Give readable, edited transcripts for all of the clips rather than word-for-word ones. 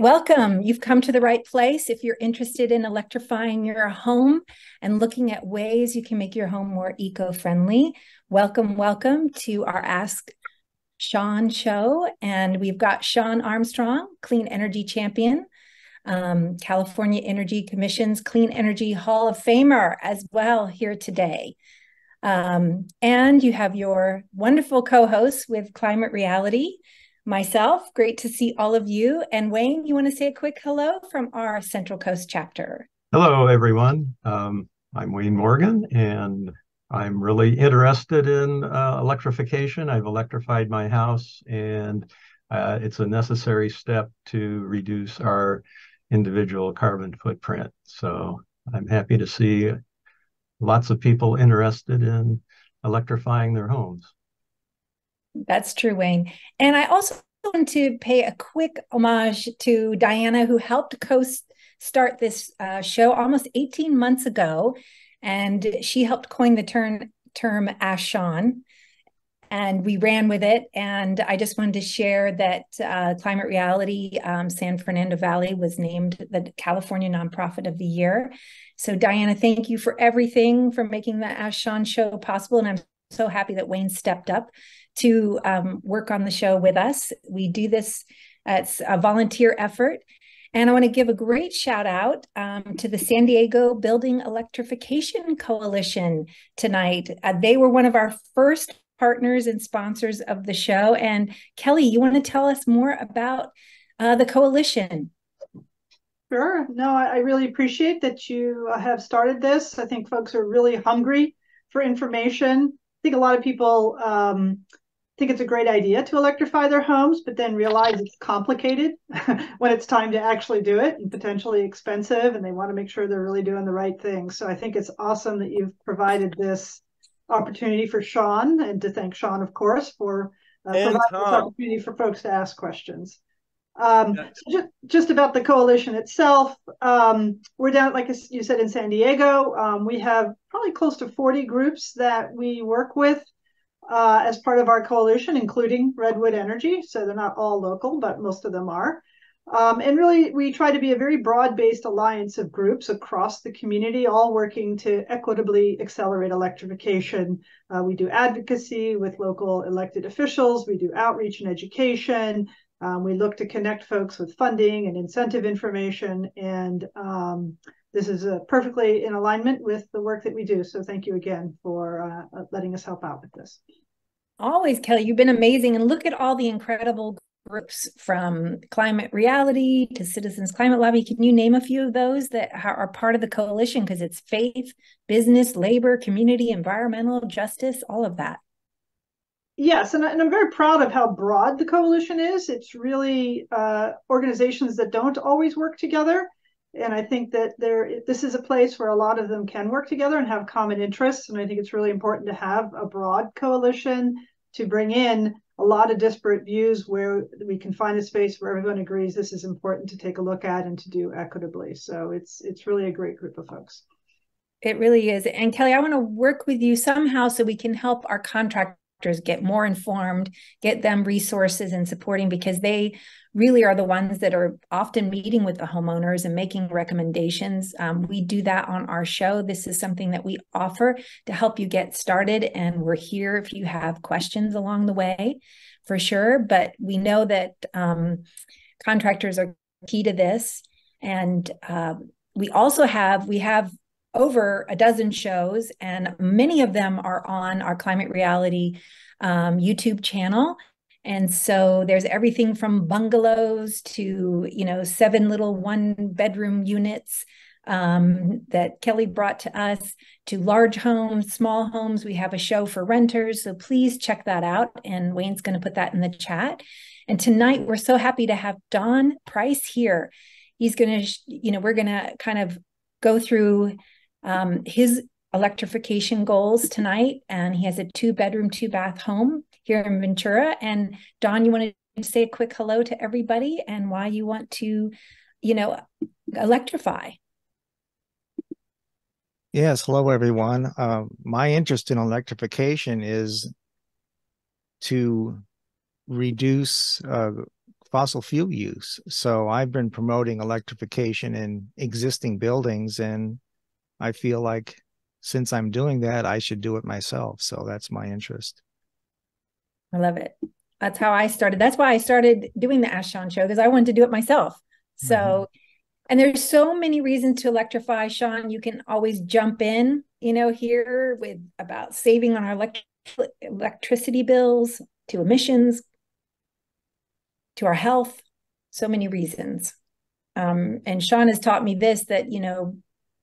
Welcome. You've come to the right place. If you're interested in electrifying your home and looking at ways you can make your home more eco-friendly, welcome to our Ask Sean show. And we've got Sean Armstrong, Clean Energy Champion, California Energy Commission's Clean Energy Hall of Famer as well here today. And you have your wonderful co-host with Climate Reality, myself. Great to see all of you. And Wayne, you want to say a quick hello from our Central Coast chapter? Hello, everyone. I'm Wayne Morgan, and I'm really interested in electrification. I've electrified my house, and it's a necessary step to reduce our individual carbon footprint. So I'm happy to see lots of people interested in electrifying their homes. That's true, Wayne. And I also want to pay a quick homage to Diana, who helped start this show almost 18 months ago. And she helped coin the term Ask Sean. And we ran with it. And I just wanted to share that Climate Reality San Fernando Valley was named the California Nonprofit of the Year. So Diana, thank you for everything, for making the Ask Sean show possible. And I'm so happy that Wayne stepped up to work on the show with us. We do this, it's a volunteer effort. And I want to give a great shout out to the San Diego Building Electrification Coalition tonight. They were one of our first partners and sponsors of the show. And Kelly, you want to tell us more about the coalition? Sure. No, I really appreciate that you have started this. I think folks are really hungry for information. I think a lot of people think it's a great idea to electrify their homes, but then realize it's complicated when it's time to actually do it and potentially expensive, and they want to make sure they're really doing the right thing. So I think it's awesome that you've provided this opportunity for Sean, and to thank Sean, of course, for providing this opportunity for folks to ask questions. So just about the coalition itself, we're down, like you said, in San Diego. We have probably close to 40 groups that we work with as part of our coalition, including Redwood Energy. So they're not all local, but most of them are. And really, we try to be a very broad-based alliance of groups across the community, all working to equitably accelerate electrification. We do advocacy with local elected officials. We do outreach and education. We look to connect folks with funding and incentive information. And this is perfectly in alignment with the work that we do. So thank you again for letting us help out with this. Always, Kelly, you've been amazing. And look at all the incredible groups, from Climate Reality to Citizens Climate Lobby. Can you name a few of those that are part of the coalition? Because it's faith, business, labor, community, environmental, justice, all of that. Yes, and I'm very proud of how broad the coalition is. It's really organizations that don't always work together. And I think that this is a place where a lot of them can work together and have common interests. And I think it's really important to have a broad coalition to bring in a lot of disparate views where we can find a space where everyone agrees this is important to take a look at and to do equitably. So it's really a great group of folks. It really is. And Kelly, I want to work with you somehow so we can help our contractors get more informed, get them resources and supporting, because they really are the ones that are often meeting with the homeowners and making recommendations. We do that on our show. This is something that we offer to help you get started. And we're here if you have questions along the way, for sure. But we know that contractors are key to this. And we have over a dozen shows, and many of them are on our Climate Reality YouTube channel. And so there's everything from bungalows to, 7 little 1-bedroom units that Kelly brought to us, to large homes, small homes. We have a show for renters. So please check that out. And Wayne's going to put that in the chat. And tonight, we're so happy to have Don Price here. He's going to, we're going to kind of go through his electrification goals tonight. And he has a 2-bedroom, 2-bath home here in Ventura. And Don, you want to say a quick hello to everybody and why you want to, electrify? Yes, hello everyone. My interest in electrification is to reduce fossil fuel use. So I've been promoting electrification in existing buildings, and I feel like since I'm doing that, I should do it myself. So that's my interest. I love it. That's how I started. That's why I started doing the Ask Sean show, because I wanted to do it myself. So, and there's so many reasons to electrify, Sean. You can always jump in, here with about saving on our electricity bills, to emissions, to our health, so many reasons. And Sean has taught me this, that,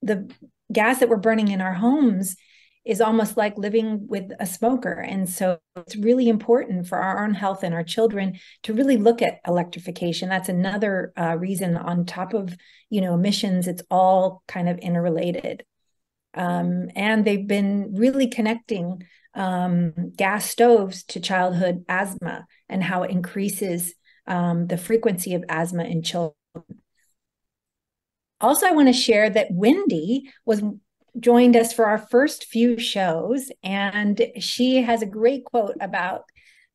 the gas that we're burning in our homes is almost like living with a smoker. And so it's really important for our own health and our children to really look at electrification. That's another reason, on top of, emissions, it's all kind of interrelated. And they've been really connecting gas stoves to childhood asthma and how it increases the frequency of asthma in children. Also, I want to share that Wendy joined us for our first few shows, and she has a great quote about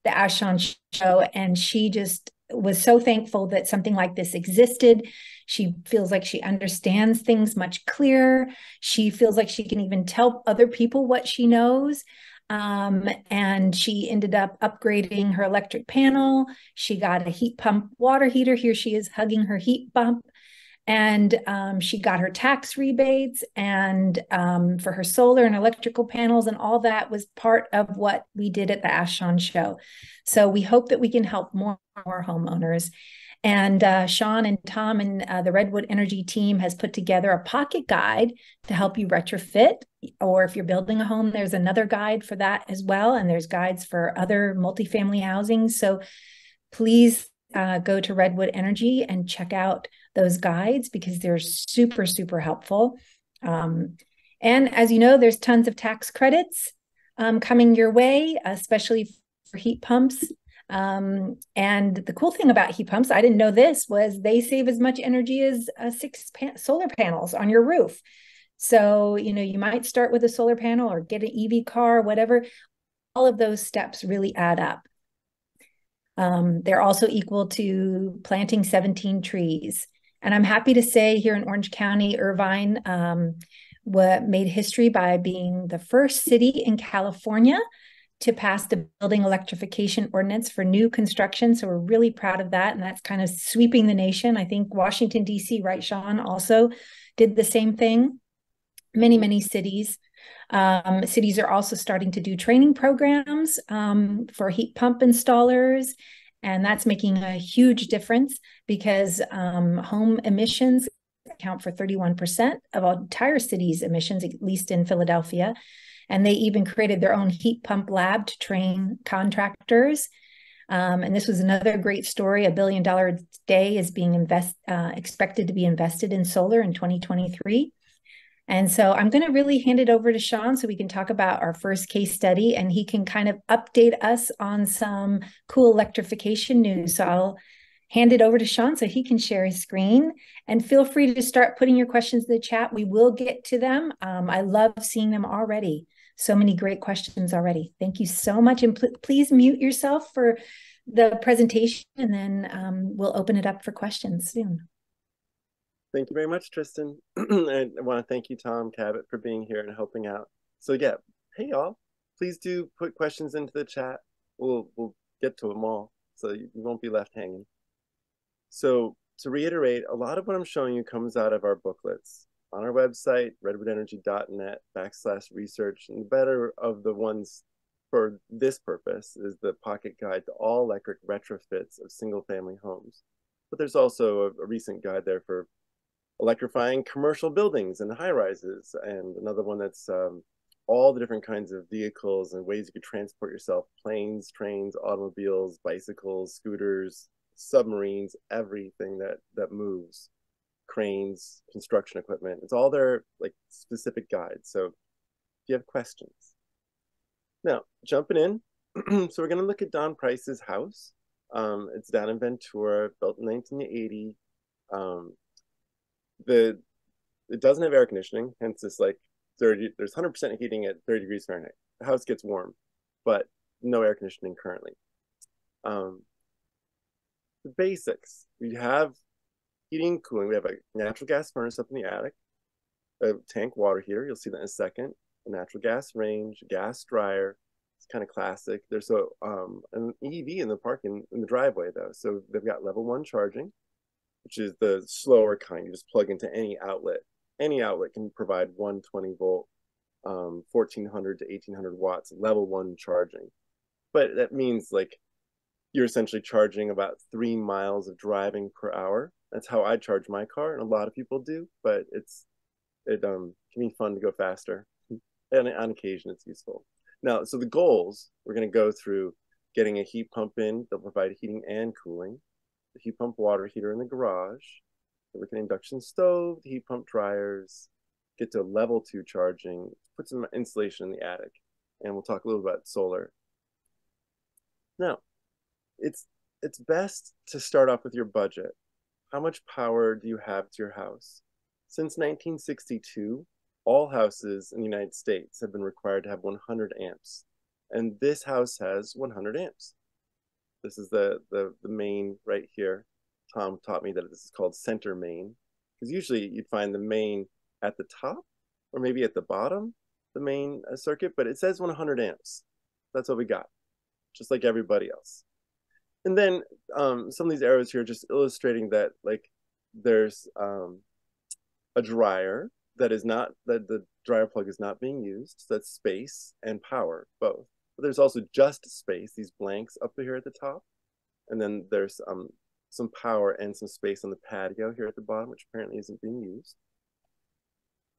the Ask Sean show, and she just was so thankful that something like this existed. She feels like she understands things much clearer. She feels like she can even tell other people what she knows. And she ended up upgrading her electric panel. She got a heat pump water heater. Here she is hugging her heat pump. And she got her tax rebates, and for her solar and electrical panels, and all that was part of what we did at the Ask Sean show. So we hope that we can help more homeowners. And Sean and Tom and the Redwood Energy team has put together a pocket guide to help you retrofit. Or if you're building a home, there's another guide for that as well. And there's guides for other multifamily housing. So please go to Redwood Energy and check out those guides, because they're super, super helpful. And as you know, there's tons of tax credits coming your way, especially for heat pumps. And the cool thing about heat pumps, I didn't know this, was they save as much energy as 6 solar panels on your roof. So, you might start with a solar panel or get an EV car, whatever. All of those steps really add up. They're also equal to planting 17 trees. And I'm happy to say, here in Orange County, Irvine made history by being the first city in California to pass the building electrification ordinance for new construction. So we're really proud of that. And that's kind of sweeping the nation. I think Washington, D.C., right, Sean, also did the same thing. Many, many cities. Cities are also starting to do training programs for heat pump installers. And that's making a huge difference, because home emissions account for 31% of all entire city's emissions, at least in Philadelphia. And they even created their own heat pump lab to train contractors. And this was another great story. $1 billion day is being expected to be invested in solar in 2023. And so I'm going to really hand it over to Sean so we can talk about our first case study, and he can kind of update us on some cool electrification news. So I'll hand it over to Sean so he can share his screen, and feel free to start putting your questions in the chat. We will get to them. I love seeing them already. So many great questions already. Thank you so much. And please mute yourself for the presentation, and then we'll open it up for questions soon. Thank you very much, Tristan. And I want to thank you, Tom Cabot, for being here and helping out. So yeah, hey y'all, please do put questions into the chat. We'll get to them all, so you won't be left hanging. So to reiterate, a lot of what I'm showing you comes out of our booklets on our website, redwoodenergy.net/research. And the better of the ones for this purpose is the Pocket Guide to All Electric Retrofits of Single-Family Homes. But there's also a recent guide there for electrifying commercial buildings and high-rises, and another one that's all the different kinds of vehicles and ways you could transport yourself: planes, trains, automobiles, bicycles, scooters, submarines, everything that moves, cranes, construction equipment. It's all their like specific guides. So if you have questions. Now, jumping in, so we're going to look at Don Price's house. It's down in Ventura, built in 1980. It doesn't have air conditioning, hence this like 30, there's 100% heating at 30 degrees Fahrenheit. The house gets warm, but no air conditioning currently. the basics. We have heating and cooling. We have a natural gas furnace up in the attic, a tank water heater. You'll see that in a second. A natural gas range, gas dryer. It's kind of classic. There's an EV in the parking in the driveway though. So they've got level 1 charging, which is the slower kind. You just plug into any outlet. Any outlet can provide 120-volt, 1400 to 1800 watts, level 1 charging. But that means like you're essentially charging about 3 miles of driving per hour. That's how I charge my car, and a lot of people do, but it can be fun to go faster. And on occasion, it's useful. Now, so the goals, we're going to go through getting a heat pump in. They'll provide heating and cooling. The heat pump water heater in the garage. With an induction stove, the heat pump dryers, get to level 2 charging, put some insulation in the attic, and we'll talk a little about solar. Now, it's best to start off with your budget. How much power do you have to your house? Since 1962, all houses in the United States have been required to have 100 amps. And this house has 100 amps. This is the main right here. Tom taught me that this is called center main, because usually you'd find the main at the top or maybe at the bottom, the main circuit, but it says 100 amps. That's what we got, just like everybody else. And then some of these arrows here just illustrating that like there's a dryer that the dryer plug is not being used. So that's space and power, both. But there's also just space, these blanks up here at the top. And then there's some power and some space on the patio here at the bottom, which apparently isn't being used.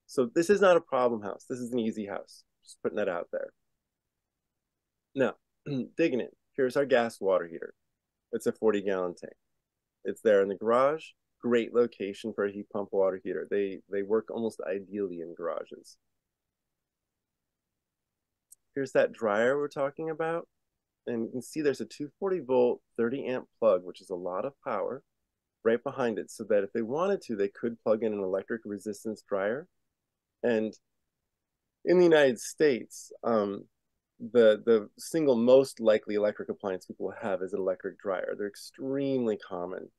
So this is not a problem house. This is an easy house. Just putting that out there. Now, digging in, here's our gas water heater. It's a 40-gallon tank. It's there in the garage. Great location for a heat pump water heater. They work almost ideally in garages. Here's that dryer we're talking about. And you can see there's a 240-volt, 30-amp plug, which is a lot of power, right behind it, so that if they wanted to, they could plug in an electric resistance dryer. And in the United States, the single most likely electric appliance people will have is an electric dryer. They're extremely common.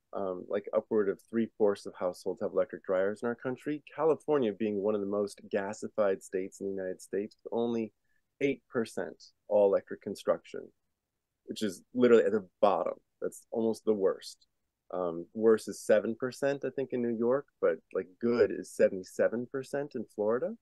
Like upward of 3/4 of households have electric dryers in our country. California being one of the most gasified states in the United States, with only 8% all electric construction, which is literally at the bottom. That's almost the worst. Worse is 7%, I think, in New York, but like good is 77% in Florida.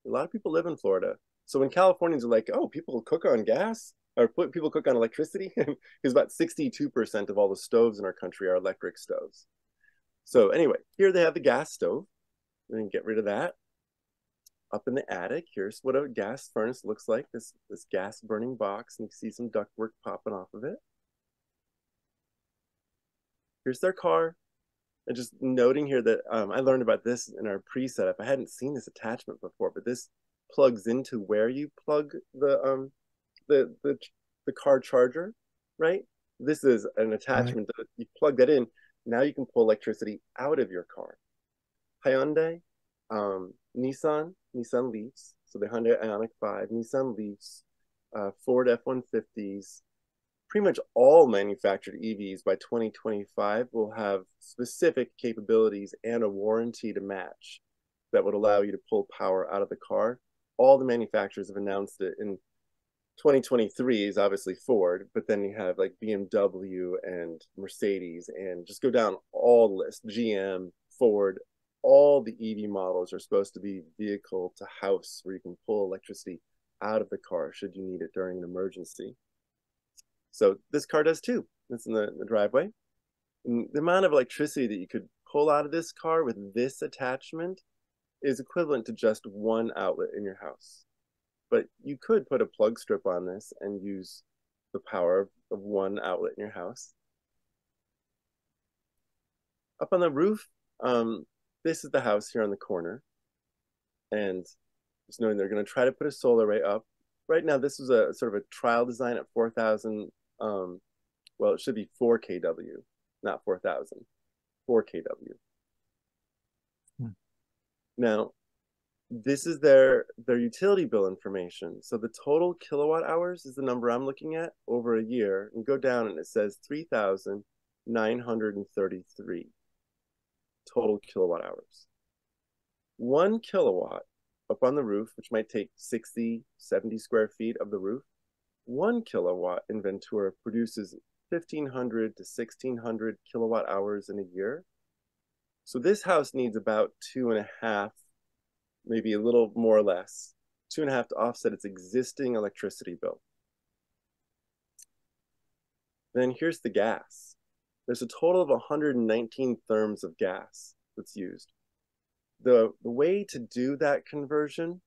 A lot of people live in Florida. So when Californians are like, oh, people cook on gas, or people cook on electricity, because about 62% of all the stoves in our country are electric stoves. So anyway, here they have the gas stove. We're gonna get rid of that. Up in the attic, here's what a gas furnace looks like, this gas burning box, and you can see some ductwork popping off of it. Here's their car. And just noting here that I learned about this in our pre-setup. I hadn't seen this attachment before, but this plugs into where you plug the car charger, right? This is an attachment that you plug that in. Now you can pull electricity out of your car. Hyundai, Nissan Leafs, so the Hyundai Ioniq 5, Nissan Leafs, Ford F-150s, pretty much all manufactured EVs by 2025 will have specific capabilities and a warranty to match that would allow you to pull power out of the car. All the manufacturers have announced it. In 2023 is obviously Ford, but then you have like BMW and Mercedes, and just go down all the list, GM, Ford. All the EV models are supposed to be vehicle to house, where you can pull electricity out of the car should you need it during an emergency. So this car does too. It's in the driveway. And the amount of electricity that you could pull out of this car with this attachment is equivalent to just one outlet in your house. But you could put a plug strip on this and use the power of one outlet in your house. Up on the roof, this is the house here on the corner. And just knowing they're going to try to put a solar array up. Right now, this is a sort of a trial design at 4,000. Well, it should be 4 kW, not 4,000. 4 kW. Now, this is their utility bill information. So the total kilowatt hours is the number I'm looking at over a year. And go down and it says $3,999 933 total kilowatt hours. 1 kilowatt up on the roof, which might take 60, 70 square feet of the roof, 1 kilowatt in Ventura produces 1,500 to 1,600 kilowatt hours in a year. So this house needs about 2.5, maybe a little more or less, 2.5 to offset its existing electricity bill. Then here's the gas. There's a total of 119 therms of gas that's used. The way to do that conversion,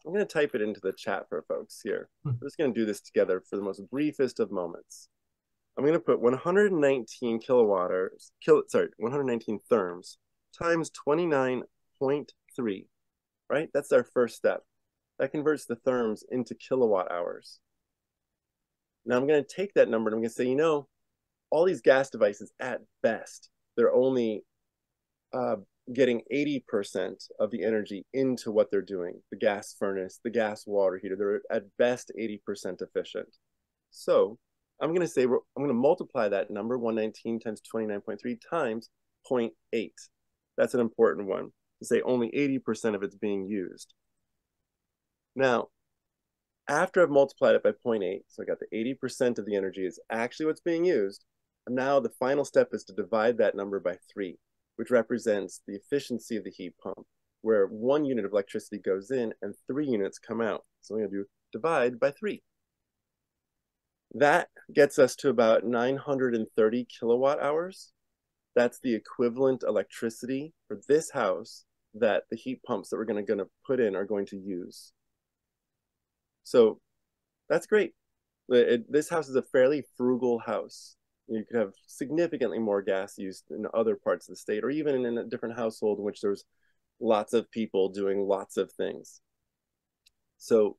I'm going to type it into the chat for folks here. We're just going to do this together for the most briefest of moments. I'm going to put 119 119 therms times 29.3, right? That's our first step. That converts the therms into kilowatt hours. Now I'm going to take that number and I'm going to say, you know, all these gas devices at best, they're only getting 80% of the energy into what they're doing. The gas furnace, the gas water heater, they're at best 80% efficient. So I'm going to say, I'm going to multiply that number, 119 times 29.3 times 0.8. That's an important one, to say only 80% of it's being used. Now, after I've multiplied it by 0.8, so I got the 80% of the energy is actually what's being used, and now the final step is to divide that number by 3, which represents the efficiency of the heat pump, where 1 unit of electricity goes in and 3 units come out. So I'm going to do divide by 3. That gets us to about 930 kilowatt hours. That's the equivalent electricity for this house that the heat pumps that we're going to put in are going to use. So that's great. This house is a fairly frugal house. You could have significantly more gas used in other parts of the state, or even in a different household in which there's lots of people doing lots of things. So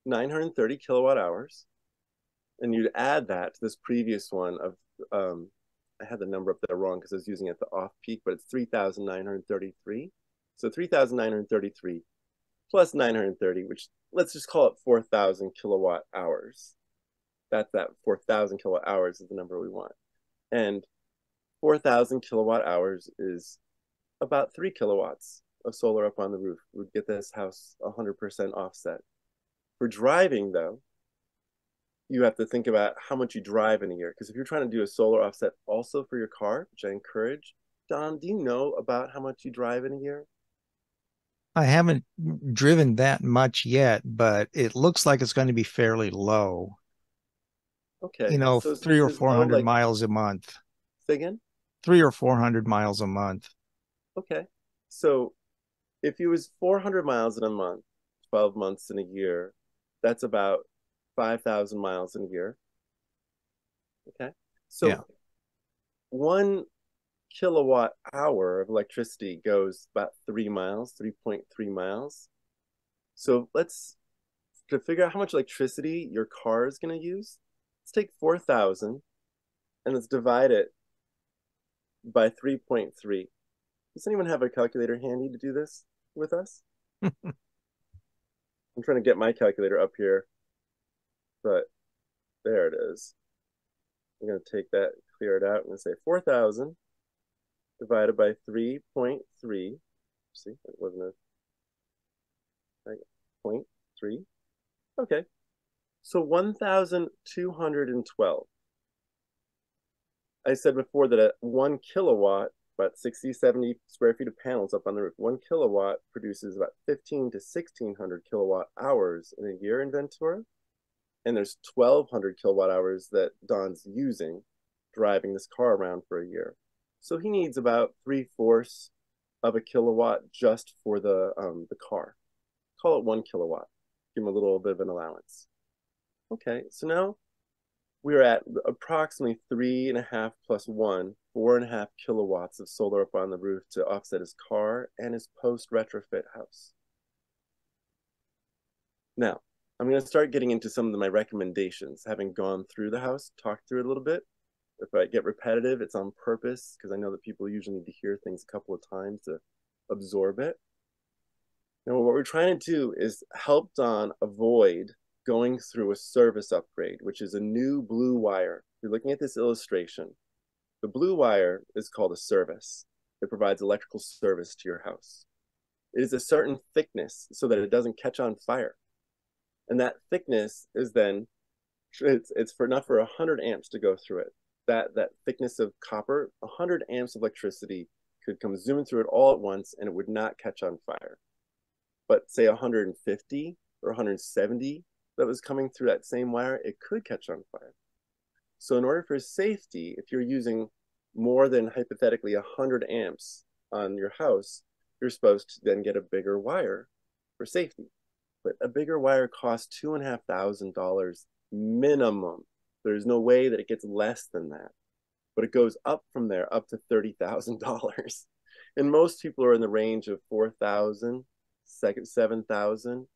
930 kilowatt hours, and you'd add that to this previous one of, I had the number up there wrong because I was using it at the off peak, but it's 3,933. So 3,933 plus 930, which let's just call it 4,000 kilowatt hours. That 4,000 kilowatt hours is the number we want. And 4,000 kilowatt hours is about 3 kilowatts of solar up on the roof. Would get this house 100% offset. For driving, though, you have to think about how much you drive in a year. Because if you're trying to do a solar offset also for your car, which I encourage, Don, do you know about how much you drive in a year? I haven't driven that much yet, but it looks like it's going to be fairly low. Okay. You know, so 300 or 400 like, miles a month. Say again? 300 or 400 miles a month. Okay. So if it was 400 miles in a month, 12 months in a year, that's about 5,000 miles in a year. Okay. So yeah. 1 kilowatt hour of electricity goes about 3 miles, 3.3 miles. So to figure out how much electricity your car is going to use, let's take 4,000 and let's divide it by 3.3. Does anyone have a calculator handy to do this with us? I'm trying to get my calculator up here, but there it is. I'm going to take that, clear it out. I'm going to say 4,000 divided by 3.3. See, it wasn't a 0.3. Okay. So 1,212. I said before that at 1 kilowatt, about 60, 70 square feet of panels up on the roof, 1 kilowatt produces about 1,500 to 1,600 kilowatt hours in a year in Ventura. And there's 1,200 kilowatt hours that Don's using driving this car around for a year. So he needs about 3/4 of a kilowatt just for the car. Call it 1 kilowatt. Give him a little bit of an allowance. Okay, so now we're at approximately 3.5 plus 1, 4.5 kilowatts of solar up on the roof to offset his car and his post-retrofit house. Now, I'm going to start getting into some of my recommendations, having gone through the house, talked through it a little bit. If I get repetitive, it's on purpose, because I know that people usually need to hear things a couple of times to absorb it. Now, what we're trying to do is help Don avoid going through a service upgrade, which is a new blue wire. You're looking at this illustration. The blue wire is called a service. It provides electrical service to your house. It is a certain thickness so that it doesn't catch on fire. And that thickness is then, it's for enough for 100 amps to go through it. That thickness of copper, 100 amps of electricity could come zooming through it all at once and it would not catch on fire. But say 150 or 170 that was coming through that same wire, it could catch on fire. So in order for safety, if you're using more than hypothetically 100 amps on your house, you're supposed to then get a bigger wire for safety. But a bigger wire costs $2,500 minimum. There's no way that it gets less than that. But it goes up from there, up to $30,000. And most people are in the range of $4,000, $7,000.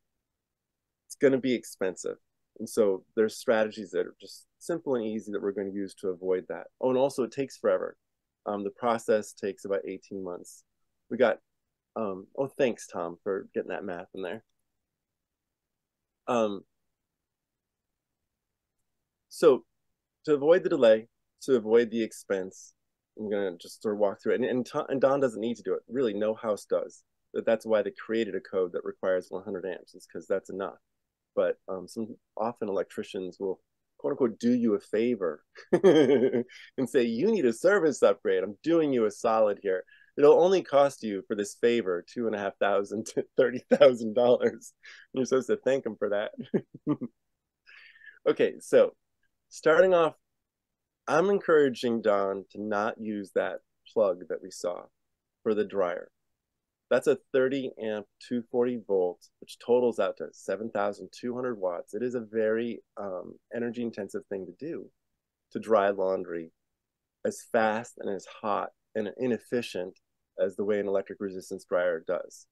It's going to be expensive. And so there's strategies that are just simple and easy that we're going to use to avoid that. Oh, and also it takes forever. The process takes about 18 months. We got, oh, thanks, Tom, for getting that math in there. So to avoid the delay, to avoid the expense, I'm going to just sort of walk through it. And Don doesn't need to do it. Really, no house does. That's why they created a code that requires 100 amps, is because that's enough. But often electricians will, quote unquote, do you a favor and say, you need a service upgrade. I'm doing you a solid here. It'll only cost you for this favor $2,500 to $30,000. You're supposed to thank them for that. Okay, so starting off, I'm encouraging Don to not use that plug that we saw for the dryer. That's a 30 amp 240 volt, which totals out to 7,200 watts. It is a very energy intensive thing to do, to dry laundry as fast and as hot and inefficient as the way an electric resistance dryer does.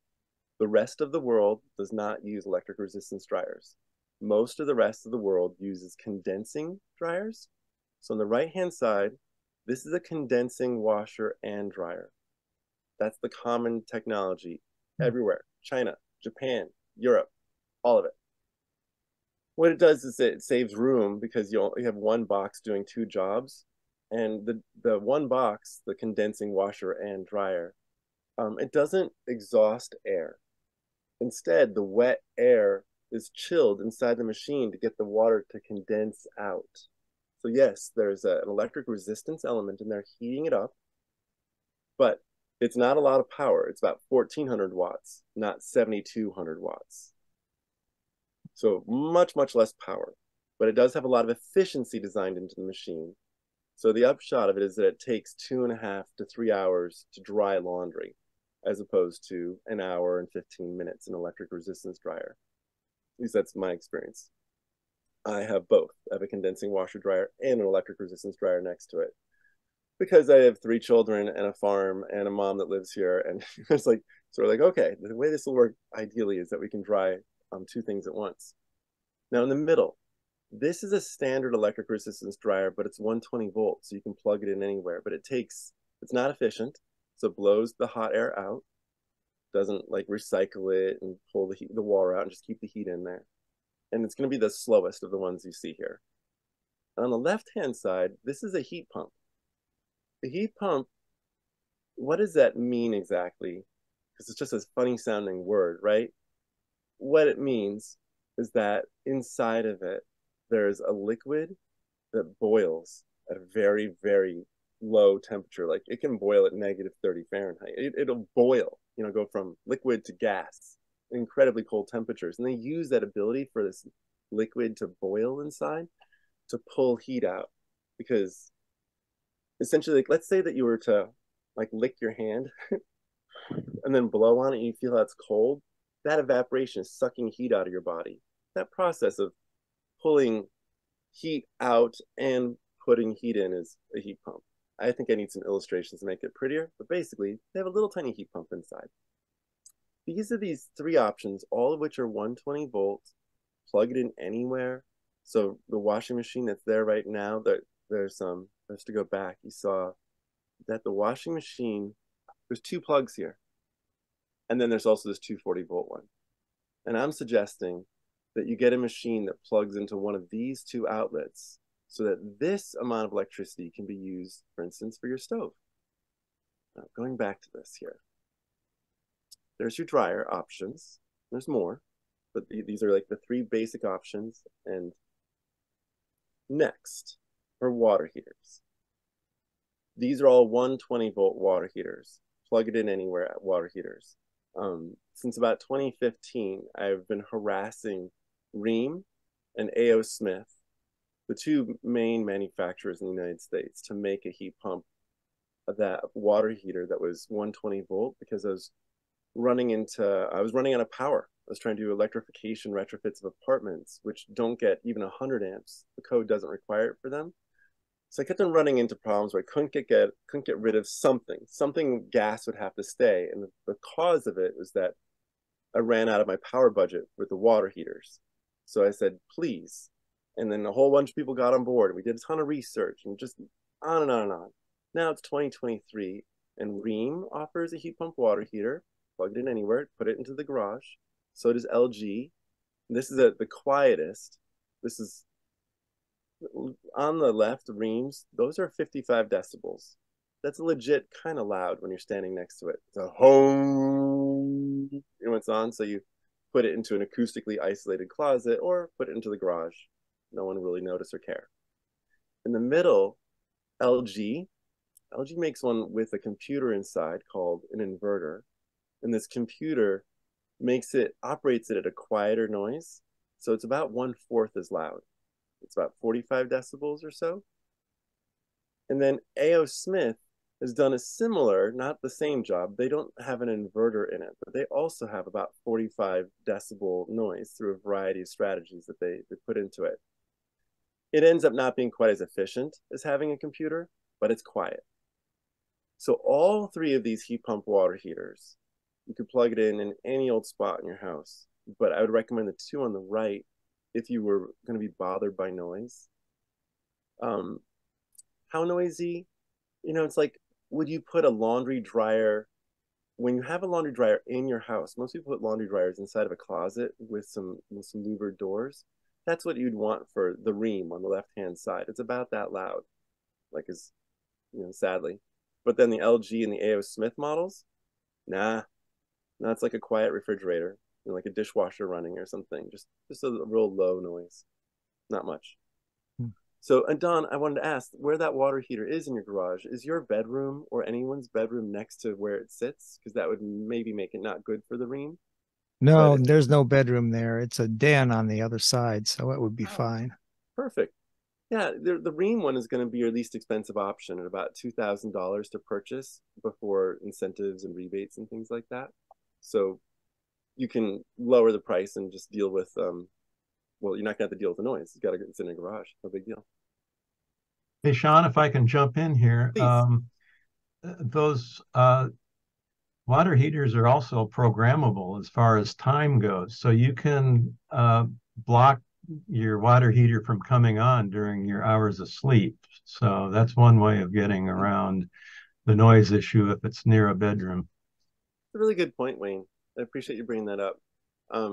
The rest of the world does not use electric resistance dryers. Most of the rest of the world uses condensing dryers. So on the right-hand side, this is a condensing washer and dryer. That's the common technology everywhere. China, Japan, Europe, all of it. What it does is it saves room because you only have one box doing two jobs. And the one box, the condensing washer and dryer, it doesn't exhaust air. Instead, the wet air is chilled inside the machine to get the water to condense out. So yes, there's an electric resistance element in there heating it up, but it's not a lot of power. It's about 1,400 watts, not 7,200 watts. So much, much less power, but it does have a lot of efficiency designed into the machine. So the upshot of it is that it takes 2.5 to 3 hours to dry laundry, as opposed to an hour and 15 minutes in electric resistance dryer. At least that's my experience. I have both. I have a condensing washer dryer and an electric resistance dryer next to it, because I have 3 children and a farm and a mom that lives here. And it's like, sort of like, okay, the way this will work ideally is that we can dry 2 things at once. Now in the middle, this is a standard electric resistance dryer, but it's 120 volts, so you can plug it in anywhere, but it's not efficient. So it blows the hot air out, doesn't like recycle it and pull the water out and just keep the heat in there. And it's going to be the slowest of the ones you see here. And on the left-hand side, this is a heat pump. The heat pump, what does that mean exactly? Because it's just a funny sounding word, right? What it means is that inside of it, there's a liquid that boils at a very, very low temperature. Like it can boil at -30 Fahrenheit. It'll boil, go from liquid to gas, incredibly cold temperatures. And they use that ability for this liquid to boil inside to pull heat out. Because essentially, like, let's say that you were to like lick your hand and then blow on it and you feel how it's cold. That evaporation is sucking heat out of your body. That process of pulling heat out and putting heat in is a heat pump. I think I need some illustrations to make it prettier, but basically they have a little tiny heat pump inside. These are these 3 options, all of which are 120 volts, plug it in anywhere. So the washing machine that's there right now, there's to go back, you saw that the washing machine, there's 2 plugs here. And then there's also this 240 volt one. And I'm suggesting that you get a machine that plugs into one of these 2 outlets so that this amount of electricity can be used, for instance, for your stove. Now, going back to this here. There's your dryer options. There's more, but these are like the three basic options. And next are water heaters. These are all 120-volt water heaters. Plug it in anywhere at water heaters. Since about 2015, I've been harassing Rheem and A.O. Smith, the two main manufacturers in the United States, to make a heat pump, that water heater that was 120 volt, because I was running out of power. I was trying to do electrification retrofits of apartments, which don't get even 100 amps. The code doesn't require it for them. So I kept on running into problems where I couldn't get rid of something gas would have to stay. And the cause of it was that I ran out of my power budget with the water heaters. So I said, please. And then a whole bunch of people got on board. We did a ton of research and just on and on and on. Now it's 2023 and Rheem offers a heat pump water heater. Plug it in anywhere, put it into the garage. So does LG. This is the quietest. This is on the left, Rheem's. Those are 55 decibels. That's legit kind of loud when you're standing next to it. It's a home. You know what's on, so you put it into an acoustically isolated closet or put it into the garage. No one will really notice or care. In the middle, LG. LG makes one with a computer inside called an inverter. And this computer operates it at a quieter noise. So it's about 1/4 as loud. It's about 45 decibels or so. And then A.O. Smith has done a similar, not the same job. They don't have an inverter in it, but they also have about 45 decibel noise through a variety of strategies that they put into it. It ends up not being quite as efficient as having a computer, but it's quiet. So all three of these heat pump water heaters, you could plug it in any old spot in your house. But I would recommend the two on the right if you were going to be bothered by noise. How noisy? You know, it's like, would you put a laundry dryer, when you have a laundry dryer in your house, most people put laundry dryers inside of a closet with some louvered doors. That's what you'd want for the Rheem on the left-hand side. It's about that loud, like, sadly. But then the LG and the A.O. Smith models, nah, it's like a quiet refrigerator, like a dishwasher running or something. Just a real low noise, not much. So, and Don, I wanted to ask where that water heater is in your garage. Is your bedroom or anyone's bedroom next to where it sits? Because that would maybe make it not good for the Rheem. No, there's no bedroom there. It's a den on the other side, so it would be fine. Perfect. Yeah, the Rheem one is going to be your least expensive option at about $2,000 to purchase before incentives and rebates and things like that. So you can lower the price and just deal with, well, you're not going to have to deal with the noise. It's in a garage. No big deal. Hey, Sean, if I can jump in here. Those water heaters are also programmable as far as time goes. So you can block your water heater from coming on during your hours of sleep. So that's one way of getting around the noise issue if it's near a bedroom. It's a really good point, Wayne. I appreciate you bringing that up. A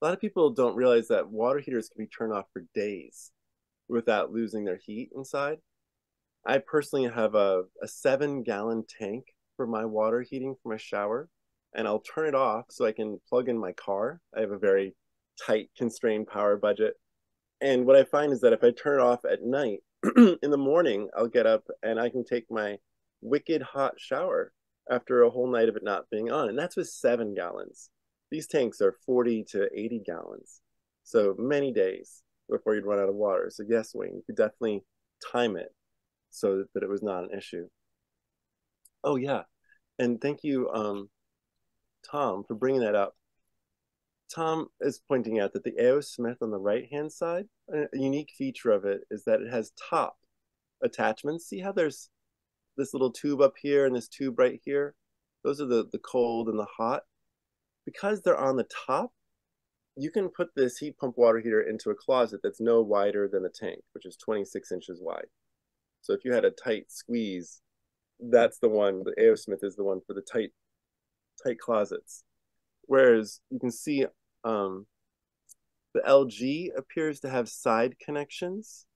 lot of people don't realize that water heaters can be turned off for days without losing their heat inside. I personally have a 7-gallon tank for my water heating for my shower, and I'll turn it off so I can plug in my car. I have a very tight, constrained power budget. And what I find is that if I turn it off at night, in the morning, I'll get up and I can take my wicked hot shower after a whole night of it not being on. And that's with 7 gallons. These tanks are 40 to 80 gallons. So many days before you'd run out of water. So yes, Wayne, you could definitely time it so that it was not an issue. Oh yeah. And thank you, Tom, for bringing that up. Tom is pointing out that the A.O. Smith on the right-hand side, a unique feature of it is that it has top attachments. See how there's this little tube up here and this tube right here? Those are the cold and the hot. Because they're on the top, you can put this heat pump water heater into a closet that's no wider than the tank, which is 26 inches wide. So if you had a tight squeeze, that's the one, the A.O. Smith is the one for the tight closets. Whereas you can see the LG appears to have side connections,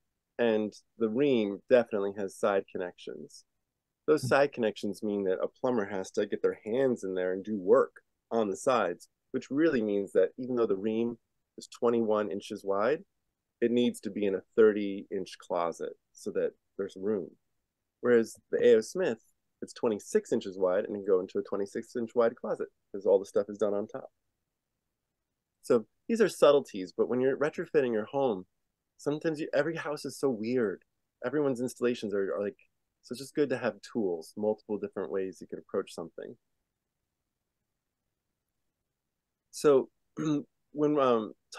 And the ream definitely has side connections. Those side connections mean that a plumber has to get their hands in there and do work on the sides, which really means that even though the ream is 21 inches wide, it needs to be in a 30-inch closet so that there's room. Whereas the A.O. Smith, it's 26 inches wide and can go into a 26-inch wide closet because all the stuff is done on top. So these are subtleties, but when you're retrofitting your home, sometimes every house is so weird. Everyone's installations are like, so it's just good to have tools, multiple different ways you can approach something. So when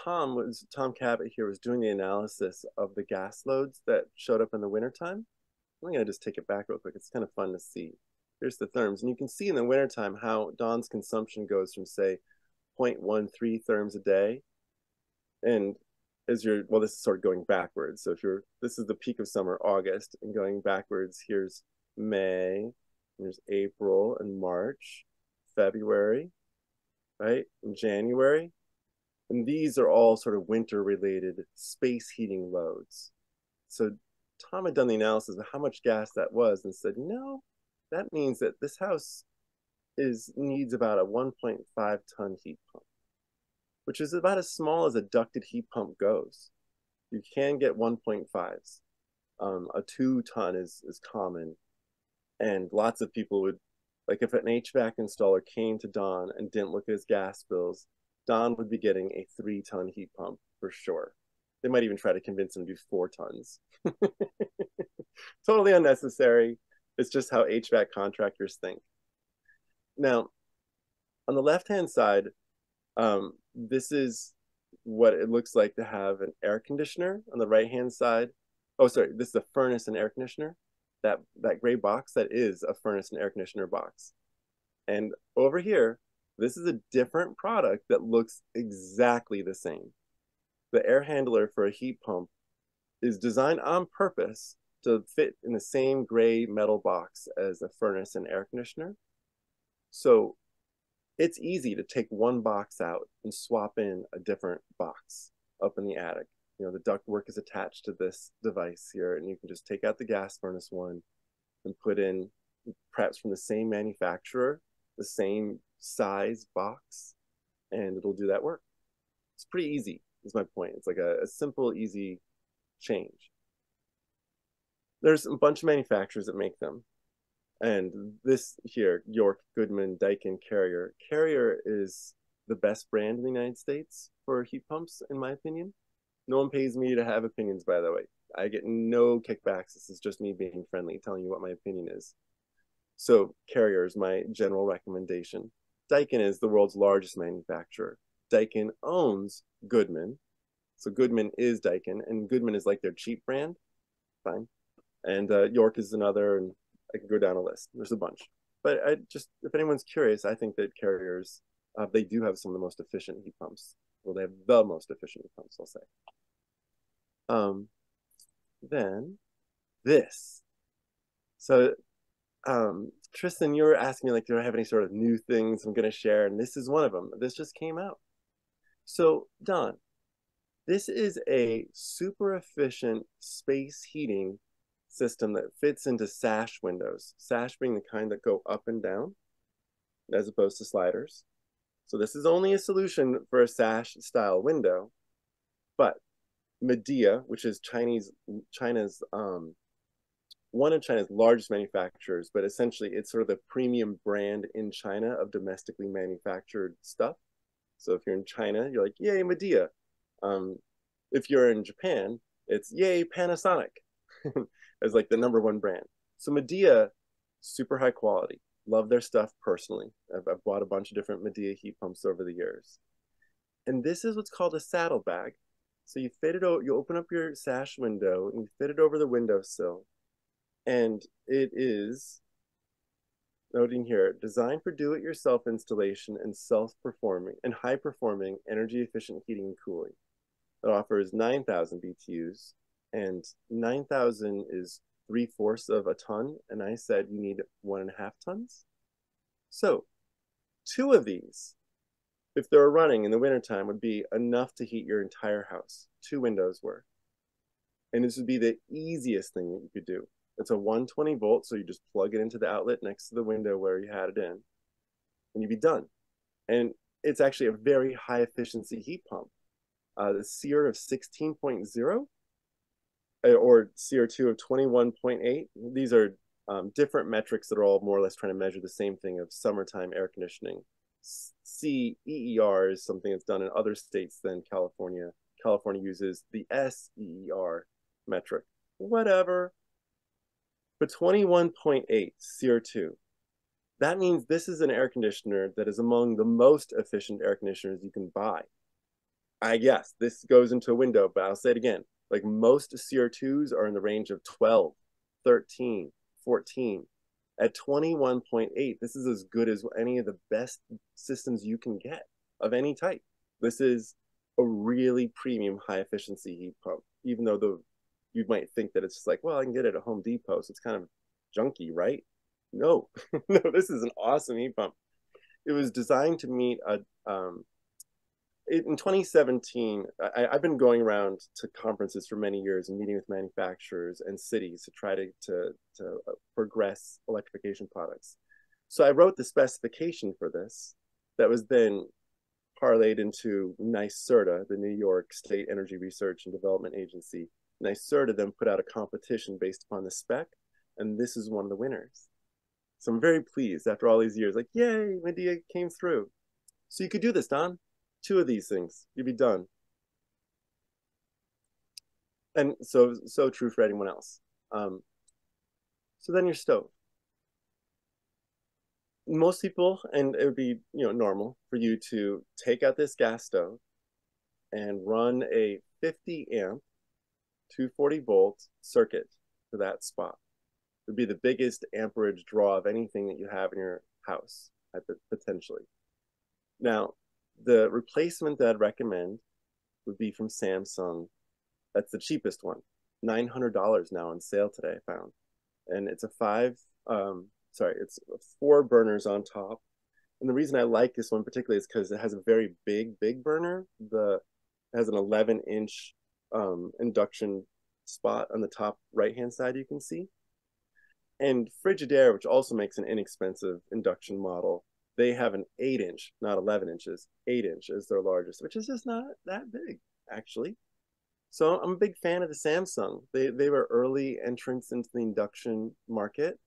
Tom Cabot here was doing the analysis of the gas loads that showed up in the wintertime, I'm gonna just take it back real quick. It's kind of fun to see. Here's the therms, and you can see in the wintertime how Dawn's consumption goes from say 0.13 therms a day, and as you're, well, this is sort of going backwards. So if you're, this is the peak of summer, August, and going backwards, here's May, there's April and March, February, right, and January. And these are all sort of winter related space heating loads. So Tom had done the analysis of how much gas that was and said, no, that means that this house needs about a 1.5 ton heat pump, which is about as small as a ducted heat pump goes. You can get 1.5s. A 2 ton is common. And lots of people would, like if an HVAC installer came to Don and didn't look at his gas bills, Don would be getting a 3 ton heat pump for sure. They might even try to convince him to do 4 tons. Totally unnecessary. It's just how HVAC contractors think. Now, on the left-hand side, this is what it looks like to have an air conditioner. On the right-hand side, oh, sorry, this is a furnace and air conditioner. That gray box, that is a furnace and air conditioner box. And over here, this is a different product that looks exactly the same. The air handler for a heat pump is designed on purpose to fit in the same gray metal box as a furnace and air conditioner. So it's easy to take one box out and swap in a different box up in the attic. You know, the ductwork is attached to this device here, and you can just take out the gas furnace one and put in, perhaps from the same manufacturer, the same size box, and it'll do that work. It's pretty easy, is my point. It's like a simple, easy change. There's a bunch of manufacturers that make them. And this here, York, Goodman, Daikin, Carrier. Carrier is the best brand in the United States for heat pumps, in my opinion. No one pays me to have opinions, by the way. I get no kickbacks. This is just me being friendly, telling you what my opinion is. So Carrier is my general recommendation. Daikin is the world's largest manufacturer. Daikin owns Goodman. So Goodman is Daikin, and Goodman is like their cheap brand. Fine. And York is another, and I can go down a list. There's a bunch. But I just, if anyone's curious, I think that Carriers, they do have some of the most efficient heat pumps. Well, they have the most efficient heat pumps, I'll say. Then this. So Tristan, you were asking me, like, do I have any sort of new things I'm going to share? And this is one of them. This just came out. So Don, this is a super efficient space heating system that fits into sash windows. Sash being the kind that go up and down as opposed to sliders. So this is only a solution for a sash style window, but Midea, which is China's one of China's largest manufacturers, but essentially it's sort of the premium brand in China of domestically manufactured stuff. So if you're in China, you're like, yay, Midea. If you're in Japan, it's yay, Panasonic as like the #1 brand. So Midea, super high quality. Love their stuff personally. I've bought a bunch of different Midea heat pumps over the years. And this is what's called a saddle bag. So you fit it over, you open up your sash window and you fit it over the windowsill. And it is, noting here, designed for do-it-yourself installation and self-performing and high-performing energy-efficient heating and cooling. It offers 9,000 BTUs, and 9,000 is 3/4 of a ton, and I said you need 1.5 tons. So 2 of these, if they were running in the wintertime, would be enough to heat your entire house. 2 windows worth. And this would be the easiest thing that you could do. It's a 120 volt, so you just plug it into the outlet next to the window where you had it in, and you'd be done. And it's actually a very high efficiency heat pump. The SEER of 16.0 or SEER2 of 21.8. These are different metrics that are all more or less trying to measure the same thing of summertime air conditioning. CEER is something that's done in other states than California. California uses the SEER metric. Whatever. But 21.8 SEER2, that means this is an air conditioner that is among the most efficient air conditioners you can buy. I guess this goes into a window, but I'll say it again. Like most SEER2s are in the range of 12, 13, 14. At 21.8, this is as good as any of the best systems you can get of any type. This is a really premium high efficiency heat pump, even though you might think that it's just like, well, I can get it at Home Depot, so it's kind of junky, right? No, no, this is an awesome heat pump. It was designed to meet in 2017, I've been going around to conferences for many years and meeting with manufacturers and cities to try to progress electrification products. So I wrote the specification for this that was then parlayed into NYSERDA, the New York State Energy Research and Development Agency. NYSERDA then put out a competition based upon the spec, and this is one of the winners. So I'm very pleased after all these years, like, yay, my idea came through. So you could do this, Don. 2 of these things, you'd be done. And so true for anyone else. So then your stove. Most people, and it would be normal for you to take out this gas stove and run a 50 amp, 240 volt circuit to that spot. It would be the biggest amperage draw of anything that you have in your house, potentially. Now, the replacement that I'd recommend would be from Samsung. That's the cheapest one. $900 now on sale today, I found. And it's it's 4 burners on top. And the reason I like this one particularly is because it has a very big burner. It has an 11-inch induction spot on the top right-hand side you can see. And Frigidaire, which also makes an inexpensive induction model, they have an 8-inch, not 11 inches, 8-inch is their largest, which is just not that big, actually. So I'm a big fan of the Samsung. They were early entrants into the induction market.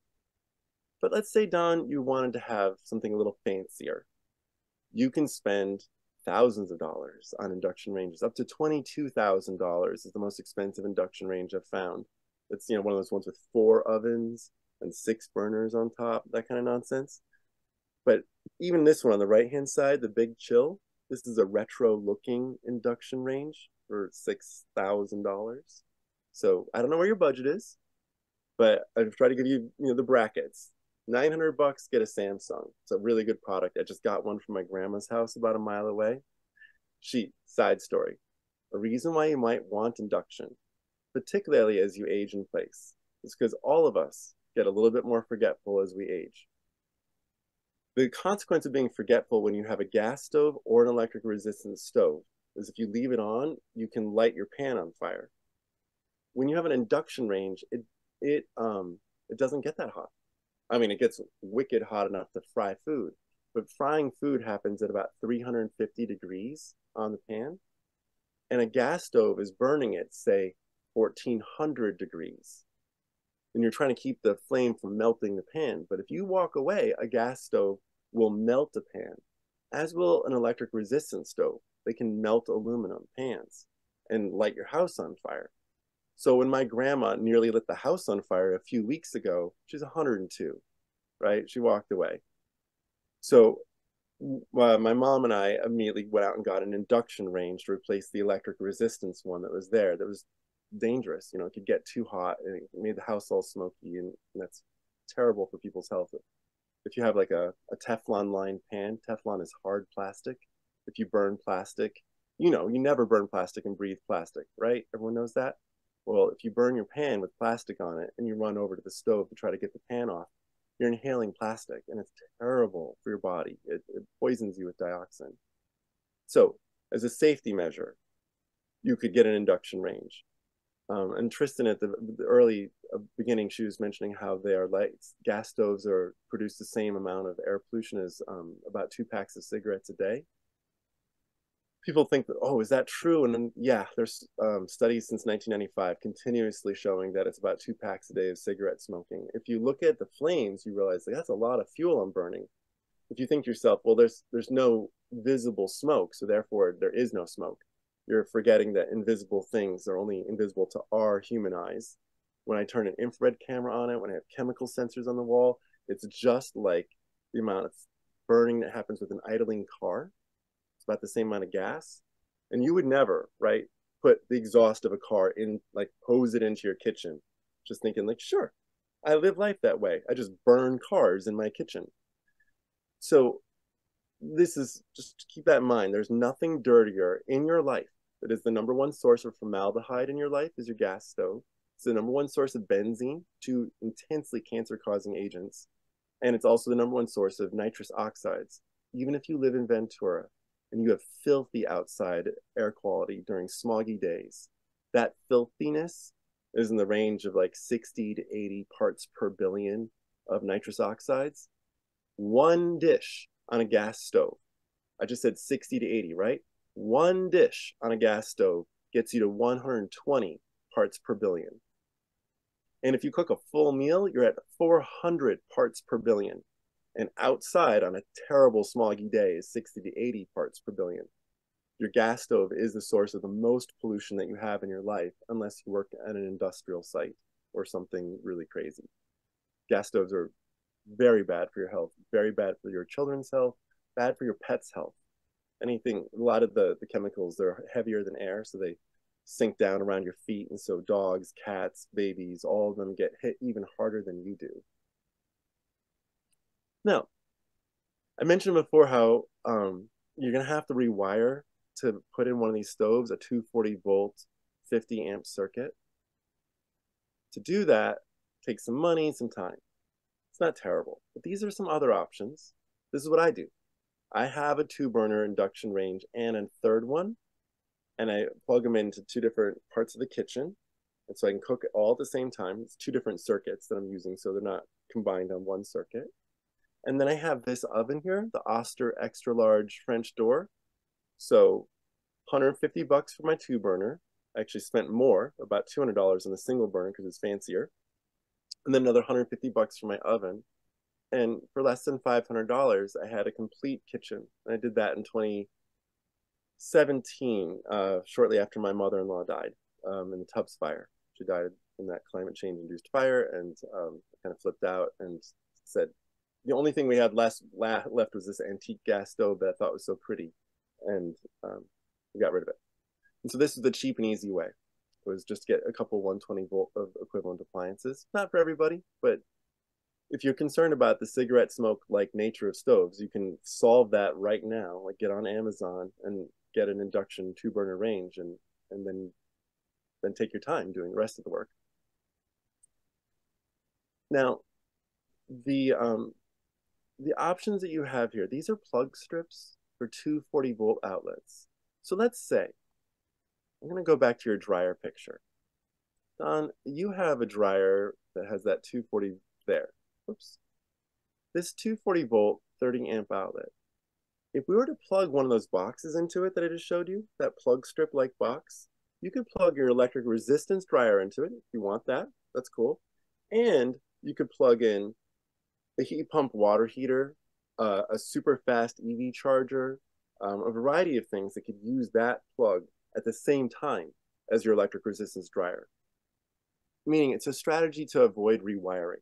But let's say, Don, you wanted to have something a little fancier. You can spend thousands of dollars on induction ranges. Up to $22,000 is the most expensive induction range I've found. It's one of those ones with 4 ovens and 6 burners on top, that kind of nonsense. But even this one on the right-hand side, the Big Chill, this is a retro-looking induction range for $6,000. So I don't know where your budget is, but I've tried to give you, the brackets. $900, get a Samsung. It's a really good product. I just got one from my grandma's house about a mile away. Side story. A reason why you might want induction, particularly as you age in place, is because all of us get a little bit more forgetful as we age. The consequence of being forgetful when you have a gas stove or an electric resistant stove is if you leave it on, you can light your pan on fire. When you have an induction range, it doesn't get that hot. I mean, it gets wicked hot enough to fry food, but frying food happens at about 350 degrees on the pan, and a gas stove is burning at, say, 1400 degrees. And you're trying to keep the flame from melting the pan. But if you walk away, a gas stove will melt a pan, as will an electric resistant stove. They can melt aluminum pans and light your house on fire. So when my grandma nearly lit the house on fire a few weeks ago, she's 102, right? She walked away. So my mom and I immediately went out and got an induction range to replace the electric resistance one that was there. That was dangerous. It could get too hot and it made the house all smoky, and that's terrible for people's health. If you have like a Teflon lined pan, Teflon is hard plastic. If you burn plastic, you never burn plastic and breathe plastic, right? Everyone knows that. Well, if you burn your pan with plastic on it and you run over to the stove to try to get the pan off, you're inhaling plastic, and it's terrible for your body. It poisons you with dioxin. So as a safety measure, you could get an induction range. And Tristan, at the early beginning, she was mentioning how they are like gas stoves produce the same amount of air pollution as about 2 packs of cigarettes a day. People think that, oh, is that true? And then, yeah, there's studies since 1995 continuously showing that it's about 2 packs a day of cigarette smoking. If you look at the flames, you realize like, that's a lot of fuel I'm burning. If you think to yourself, well, there's no visible smoke, so therefore there is no smoke. You're forgetting that invisible things are only invisible to our human eyes. When I turn an infrared camera on it, when I have chemical sensors on the wall, it's just like the amount of burning that happens with an idling car. It's about the same amount of gas. And you would never, right, put the exhaust of a car in, like hose it into your kitchen, just thinking like, sure, I live life that way. I just burn cars in my kitchen. So this is, just keep that in mind. There's nothing dirtier in your life. That is the #1 source of formaldehyde in your life is your gas stove. It's the #1 source of benzene, 2 intensely cancer-causing agents. And it's also the #1 source of nitrous oxides. Even if you live in Ventura and you have filthy outside air quality during smoggy days, that filthiness is in the range of like 60 to 80 parts per billion of nitrous oxides. One dish on a gas stove, I just said 60 to 80, right? One dish on a gas stove gets you to 120 parts per billion. And if you cook a full meal, you're at 400 parts per billion. And outside on a terrible smoggy day is 60 to 80 parts per billion. Your gas stove is the source of the most pollution that you have in your life, unless you work at an industrial site or something really crazy. Gas stoves are very bad for your health, very bad for your children's health, bad for your pet's health. Anything, a lot of the chemicals, they're heavier than air, so they sink down around your feet. And so dogs, cats, babies, all of them get hit even harder than you do. Now, I mentioned before how you're going to have to rewire to put in one of these stoves, a 240 volt, 50 amp circuit. To do that takes some money, some time. It's not terrible, but these are some other options. This is what I do. I have a 2-burner induction range and a third one, and I plug them into 2 different parts of the kitchen. And so I can cook it all at the same time. It's 2 different circuits that I'm using, so they're not combined on one circuit. And then I have this oven here, the Oster extra large French door. So $150 for my 2-burner. I actually spent more, about $200 on the single burner because it's fancier. And then another $150 for my oven. And for less than $500, I had a complete kitchen. And I did that in 2017, shortly after my mother-in-law died in the Tubbs fire. She died in that climate change-induced fire, and I kind of flipped out and said, the only thing we had left was this antique gas stove that I thought was so pretty, and we got rid of it. And so this is the cheap and easy way, was just get a couple 120 volt of equivalent appliances. Not for everybody, but if you're concerned about the cigarette smoke like nature of stoves, you can solve that right now. Like get on Amazon and get an induction 2-burner range, and then take your time doing the rest of the work. Now, the options that you have here, these are plug strips for 240 volt outlets. So let's say, I'm going to go back to your dryer picture. Don, you have a dryer that has that 240 there. Oops. This 240 volt, 30 amp outlet. If we were to plug one of those boxes into it that I just showed you, that plug strip like box, you could plug your electric resistance dryer into it if you want that. That's cool. And you could plug in a heat pump water heater, a super fast EV charger, a variety of things that could use that plug at the same time as your electric resistance dryer. Meaning it's a strategy to avoid rewiring.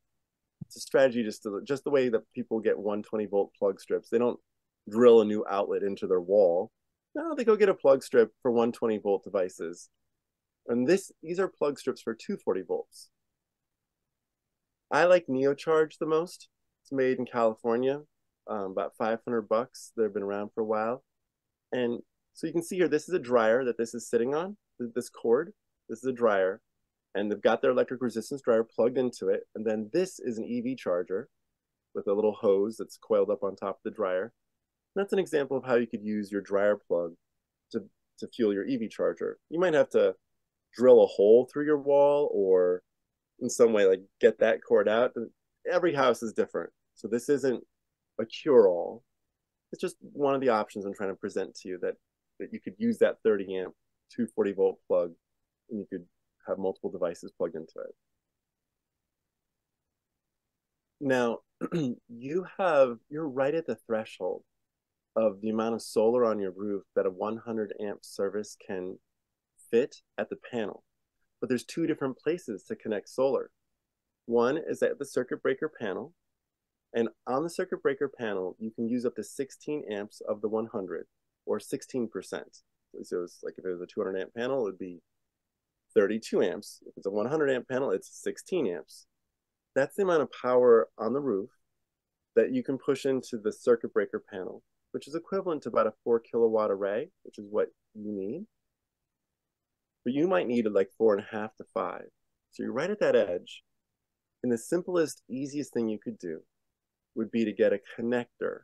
It's a strategy just the way that people get 120 volt plug strips. They don't drill a new outlet into their wall. No, they go get a plug strip for 120 volt devices. And these are plug strips for 240 volts. I like NeoCharge the most. It's made in California, about $500. They've been around for a while. And so you can see here, this is a dryer that this is sitting on, this cord. This is a dryer. And they've got their electric resistance dryer plugged into it. And then this is an EV charger with a little hose that's coiled up on top of the dryer. And that's an example of how you could use your dryer plug to fuel your EV charger. You might have to drill a hole through your wall or in some way like get that cord out. Every house is different. So this isn't a cure-all. It's just one of the options I'm trying to present to you, that you could use that 30 amp 240 volt plug and you could have multiple devices plugged into it. Now, you're right at the threshold of the amount of solar on your roof that a 100 amp service can fit at the panel. But there's two different places to connect solar. One is at the circuit breaker panel. And on the circuit breaker panel, you can use up to 16 amps of the 100, or 16%. So it's like if it was a 200 amp panel, it would be 32 amps. If it's a 100 amp panel, it's 16 amps. That's the amount of power on the roof that you can push into the circuit breaker panel, which is equivalent to about a 4 kilowatt array, which is what you need. But you might need like 4.5 to 5. So you're right at that edge. And the simplest, easiest thing you could do would be to get a connector.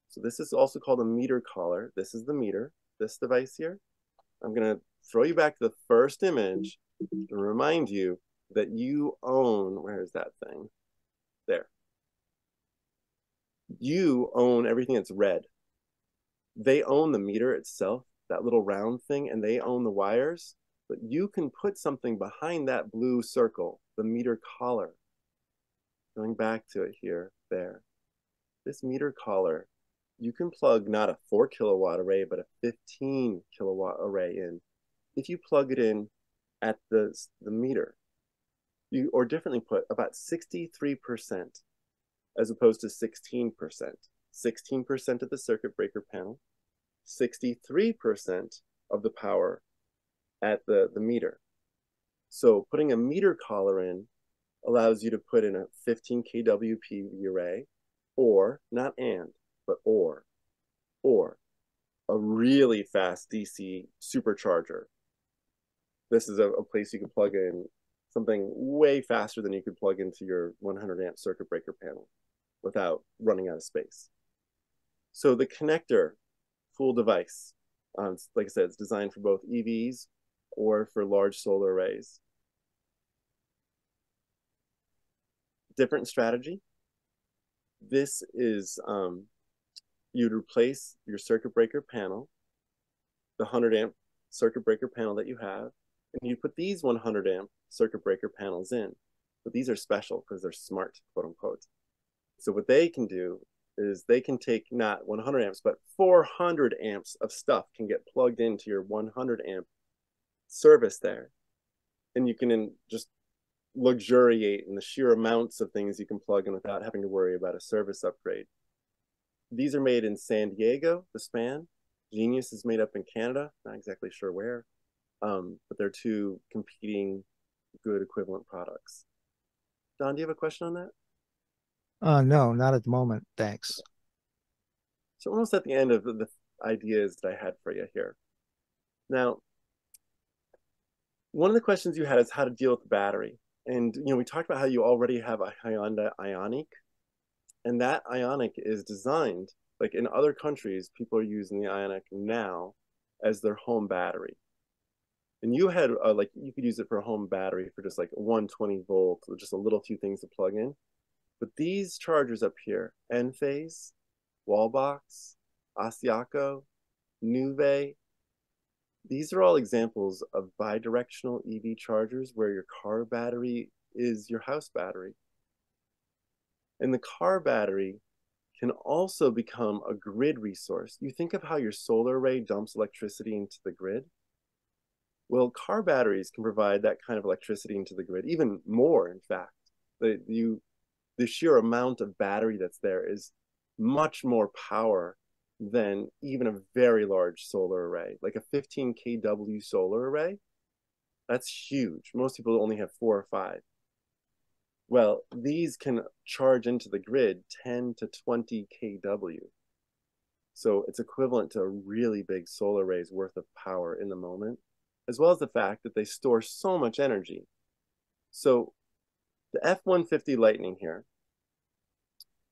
So this is also called a meter collar. This is the meter, this device here. I'm gonna throw you back to the first image to remind you that you own, where is that thing? There. You own everything that's red. They own the meter itself, that little round thing, and they own the wires, but you can put something behind that blue circle, the meter collar. Going back to it here, there. This meter collar, you can plug not a 4 kilowatt array, but a 15 kilowatt array in. If you plug it in at the meter, or differently put, about 63% as opposed to 16%. 16% of the circuit breaker panel, 63% of the power at the meter. So putting a meter collar in allows you to put in a 15 kW PV array, or, not and, but or a really fast DC supercharger. This is a place you can plug in something way faster than you could plug into your 100 amp circuit breaker panel without running out of space. So the connector, full device, like I said, it's designed for both EVs or for large solar arrays. Different strategy. This is, you'd replace your circuit breaker panel, the 100 amp circuit breaker panel that you have, and you put these 100 amp circuit breaker panels in. But these are special because they're smart, quote unquote. So what they can do is they can take not 100 amps, but 400 amps of stuff can get plugged into your 100 amp service there. And you can just luxuriate in the sheer amounts of things you can plug in without having to worry about a service upgrade. These are made in San Diego, the span. Genius is made up in Canada, not exactly sure where, but they're two competing good equivalent products. Don, do you have a question on that? No, not at the moment. Thanks. So almost at the end of the ideas that I had for you here. Now, one of the questions you had is how to deal with the battery. And, you know, we talked about how you already have a Hyundai Ioniq, and that Ioniq is designed, like in other countries, people are using the Ioniq now as their home battery. And you had, like, you could use it for a home battery for just like 120 volt, or just a little few things to plug in. But these chargers up here, Enphase, Wallbox, Asiaco, Nuvve, these are all examples of bidirectional EV chargers where your car battery is your house battery. And the car battery can also become a grid resource. You think of how your solar array dumps electricity into the grid. Well, car batteries can provide that kind of electricity into the grid, even more, in fact. The sheer amount of battery that's there is much more power than even a very large solar array, like a 15 kW solar array. That's huge. Most people only have 4 or 5. Well, these can charge into the grid 10 to 20 kW. So it's equivalent to a really big solar array's worth of power in the moment, as well as the fact that they store so much energy. So the F-150 Lightning here,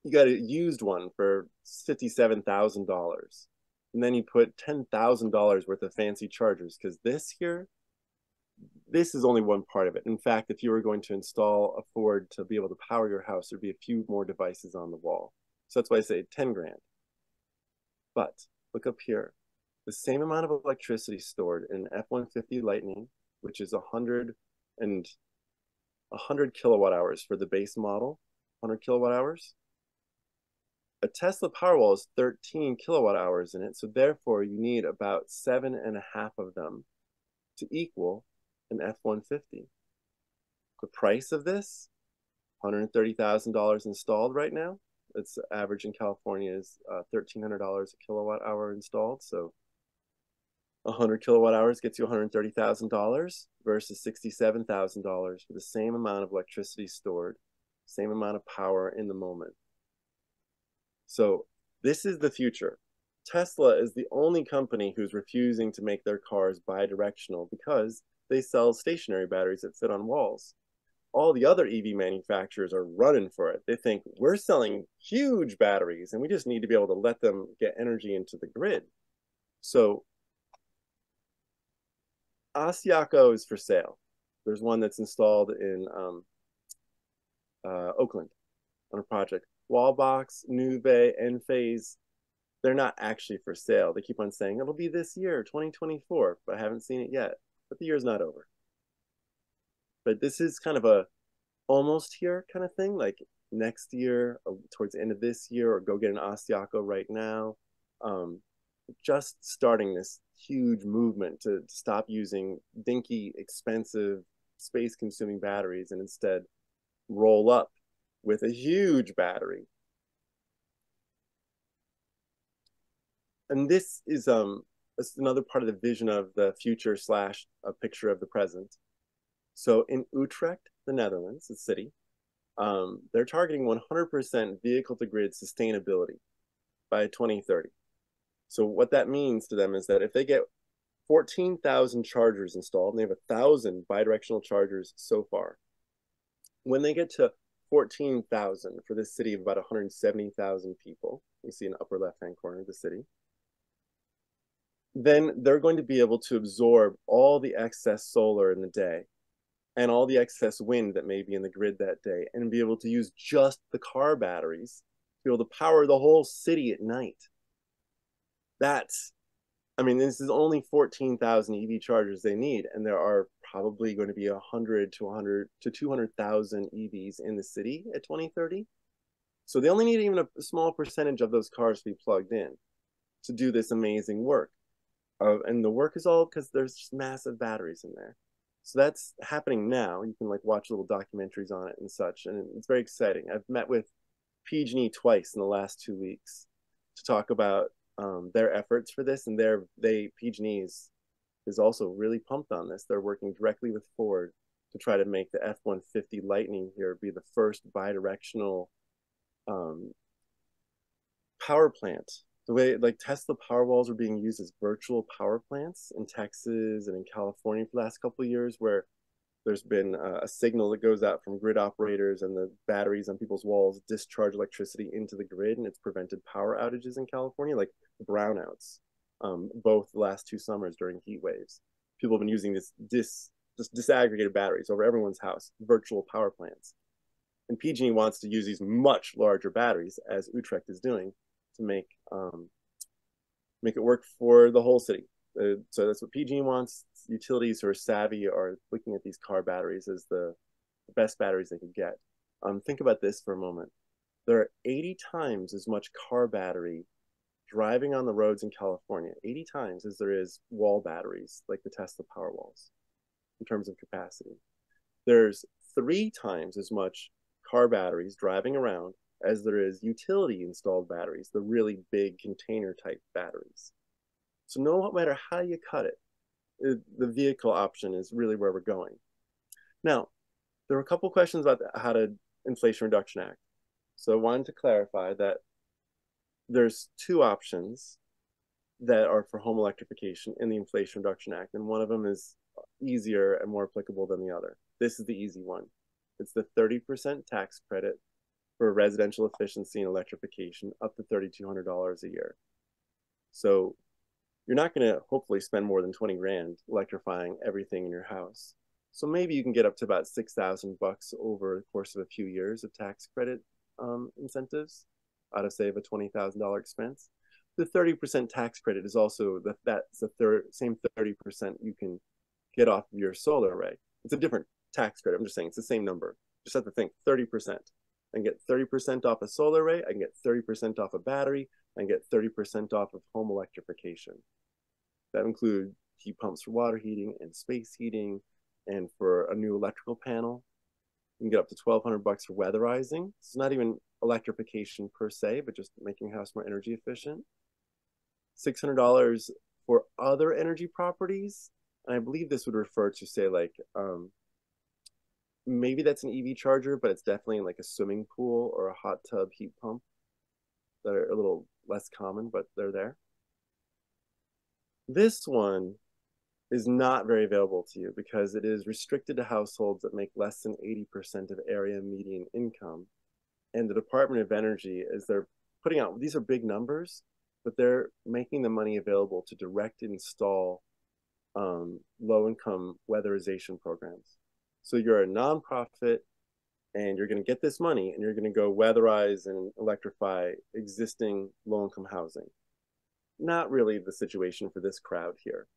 you got a used one for $57,000. And then you put $10,000 worth of fancy chargers, because this here, this is only one part of it. In fact, if you were going to afford to be able to power your house, there'd be a few more devices on the wall. So that's why I say 10 grand. But look up here. The same amount of electricity stored in an F-150 Lightning, which is 100 kilowatt hours for the base model, 100 kilowatt hours. A Tesla Powerwall is 13 kilowatt hours in it, so therefore you need about 7.5 of them to equal an F-150. The price of this, $130,000 installed right now. It's average in California is $1,300 a kilowatt hour installed. So 100 kilowatt hours gets you $130,000 versus $67,000 for the same amount of electricity stored, same amount of power in the moment. So this is the future. Tesla is the only company who's refusing to make their cars bi-directional because they sell stationary batteries that fit on walls. All the other EV manufacturers are running for it. They think we're selling huge batteries and we just need to be able to let them get energy into the grid. So Asiaco is for sale. There's one that's installed in Oakland on a project. Wallbox, Nuvve, Enphase, they're not actually for sale. They keep on saying it'll be this year, 2024, but I haven't seen it yet. But the year's not over. But this is kind of a almost here kind of thing, like next year, towards the end of this year, or go get an Asiaco right now. Just starting this huge movement to stop using dinky, expensive, space-consuming batteries and instead roll up with a huge battery. And this is another part of the vision of the future / a picture of the present. So in Utrecht, the Netherlands, the city, they're targeting 100% vehicle-to-grid sustainability by 2030. So what that means to them is that if they get 14,000 chargers installed, and they have 1,000 bidirectional chargers so far, when they get to 14,000 for this city of about 170,000 people, you see in the upper left-hand corner of the city, then they're going to be able to absorb all the excess solar in the day and all the excess wind that may be in the grid that day and be able to use just the car batteries to be able to power the whole city at night. I mean, this is only 14,000 EV chargers they need, and there are probably going to be 100 to 200,000 EVs in the city at 2030. So they only need even a small percentage of those cars to be plugged in to do this amazing work. And the work is all because there's just massive batteries in there. So that's happening now. You can like watch little documentaries on it and such, and it's very exciting. I've met with PG&E twice in the last 2 weeks to talk about their efforts for this, and PG&E is also really pumped on this. They're working directly with Ford to try to make the F-150 Lightning here be the first bidirectional power plant. The way like Tesla Powerwalls are being used as virtual power plants in Texas and in California for the last couple of years, where there's been a signal that goes out from grid operators and the batteries on people's walls discharge electricity into the grid, and it's prevented power outages in California, like brownouts, both the last 2 summers during heat waves. People have been using just disaggregated batteries over everyone's house, virtual power plants. And PG&E wants to use these much larger batteries, as Utrecht is doing, to make it work for the whole city. So that's what PG&E wants. Utilities who are savvy are looking at these car batteries as the best batteries they could get. Think about this for a moment. There are 80 times as much car battery driving on the roads in California, 80 times as there is wall batteries like the Tesla Powerwalls in terms of capacity. There's 3 times as much car batteries driving around as there is utility installed batteries, the really big container type batteries. So no matter how you cut it, the vehicle option is really where we're going. Now, there were a couple questions about how to Inflation Reduction Act. So I wanted to clarify that there's 2 options that are for home electrification in the Inflation Reduction Act, and one of them is easier and more applicable than the other. This is the easy one. It's the 30% tax credit for residential efficiency and electrification up to $3,200 a year. So you're not going to hopefully spend more than 20 grand electrifying everything in your house. So maybe you can get up to about $6,000 over the course of a few years of tax credit incentives out of, say, a $20,000 expense. The 30% tax credit is also that's the same 30% you can get off of your solar array. It's a different tax credit. I'm just saying it's the same number. Just have to think 30%. I can get 30% off a solar array. I can get 30% off a battery. I can get 30% off of home electrification. That includes heat pumps for water heating and space heating, and for a new electrical panel. You can get up to $1,200 for weatherizing. It's not even electrification per se, but just making your house more energy efficient. $600 for other energy properties. And I believe this would refer to, say, like, maybe that's an EV charger, but it's definitely like a swimming pool or a hot tub heat pump that are a little less common, but they're there. This one is not very available to you because it is restricted to households that make less than 80% of area median income. And the Department of Energy, as they're putting out, these are big numbers, but they're making the money available to direct install low-income weatherization programs. So you're a nonprofit and you're going to get this money and you're going to go weatherize and electrify existing low-income housing. Not really the situation for this crowd here.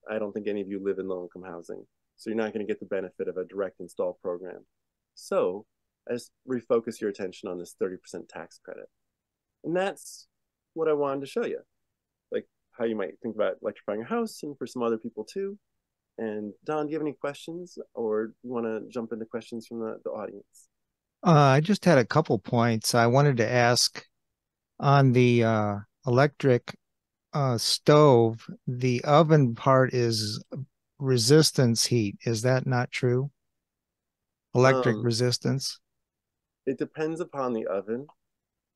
I don't think any of you live in low-income housing, so you're not going to get the benefit of a direct install program. So I just refocus your attention on this 30% tax credit. And that's what I wanted to show you, like how you might think about electrifying a house, and for some other people too. And Don, do you have any questions, or you want to jump into questions from the audience? I just had a couple points. I wanted to ask on the electric stove, the oven part is resistance heat. Is that not true? Electric resistance? It depends upon the oven.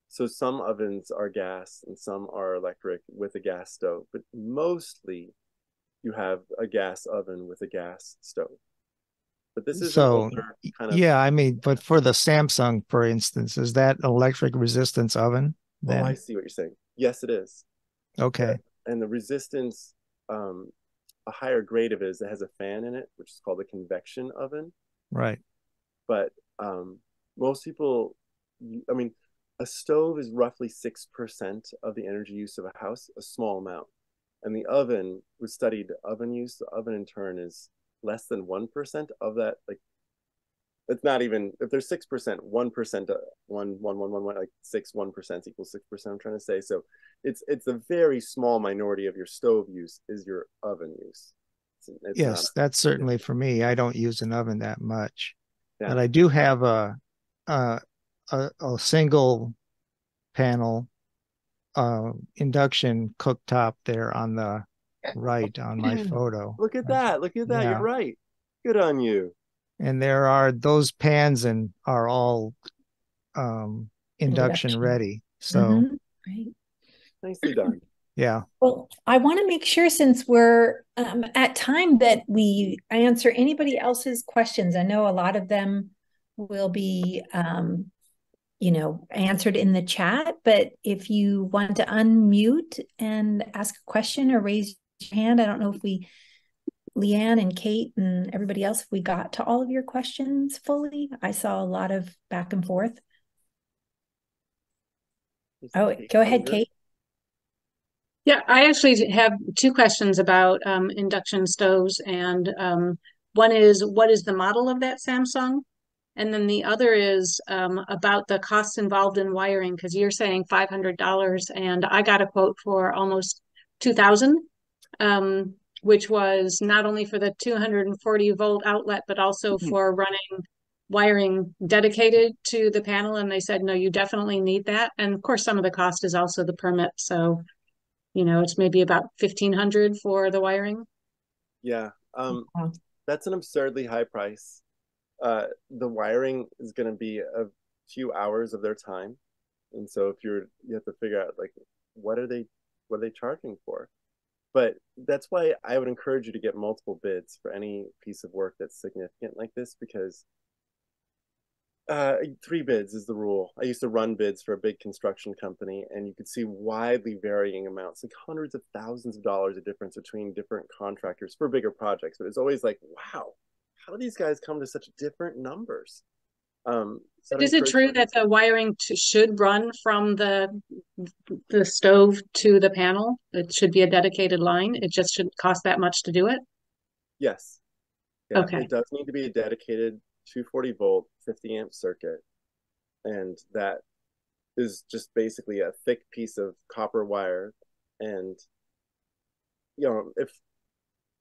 So some ovens are gas and some are electric with a gas stove, but mostly you have a gas oven with a gas stove. But this is an older kind of... Yeah, I mean, but for the Samsung, for instance, is that electric resistance oven then? Oh, I see what you're saying. Yes, it is. Okay. And the resistance, a higher grade of it is it has a fan in it, which is called a convection oven. Right. But most people, I mean, a stove is roughly 6% of the energy use of a house, a small amount. And the oven, we studied oven use. The oven in turn is less than 1% of that. Like, it's not even, if there's 6%, 1%, like 1% equals 6%, I'm trying to say. So it's a very small minority of your stove use is your oven use. It's yes, that's certainly for me. I don't use an oven that much. Yeah. But I do have a single panel induction cooktop there on the right on my photo. Look at that. Look at that. Yeah. You're right. Good on you. And there are those pans and are all induction ready. So right. Nicely done. Yeah. Well, I want to make sure, since we're at time, that we answer anybody else's questions. I know a lot of them will be answered in the chat, but if you want to unmute and ask a question or raise your hand, I don't know if Leanne and Kate and everybody else, if we got to all of your questions fully. I saw a lot of back and forth. Oh, go ahead, Kate. Yeah, I actually have two questions about induction stoves, and one is, what is the model of that Samsung? And then the other is about the costs involved in wiring, because you're saying $500, and I got a quote for almost $2,000, which was not only for the 240-volt outlet, but also for running wiring dedicated to the panel. And they said, no, you definitely need that. And of course, some of the cost is also the permit. So, it's maybe about $1,500 for the wiring. Yeah, that's an absurdly high price. The wiring is going to be a few hours of their time, and so if you have to figure out, like, what are they charging for? But that's why I would encourage you to get multiple bids for any piece of work that's significant like this, because 3 bids is the rule. I used to run bids for a big construction company, and you could see widely varying amounts, like hundreds of thousands of dollars of difference between different contractors for bigger projects. But it's always like, wow, how do these guys come to such different numbers? So Is it true that the wiring should run from the stove to the panel? It should be a dedicated line. It just shouldn't cost that much to do it? Yes. Yeah, Okay. it does need to be a dedicated 240 volt, 50 amp circuit. And that is just basically a thick piece of copper wire. And, if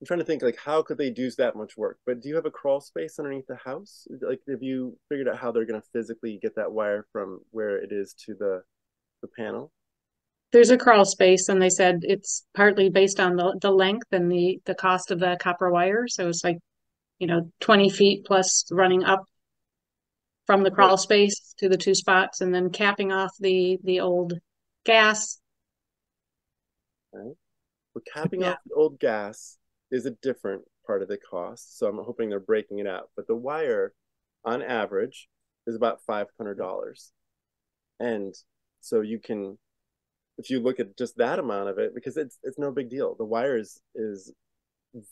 I'm trying to think, like, how could they do that much work? But do you have a crawl space underneath the house? Like, have you figured out how they're going to physically get that wire from where it is to the panel? There's a crawl space, and they said it's partly based on the length and the cost of the copper wire. So it's like, 20 feet plus running up from the crawl space to the two spots, and then capping off the old gas. Right. Well, capping off the old gas is a different part of the cost. So I'm hoping they're breaking it out. But the wire, on average, is about $500. And so you can, if you look at just that amount of it, because it's no big deal. The wire is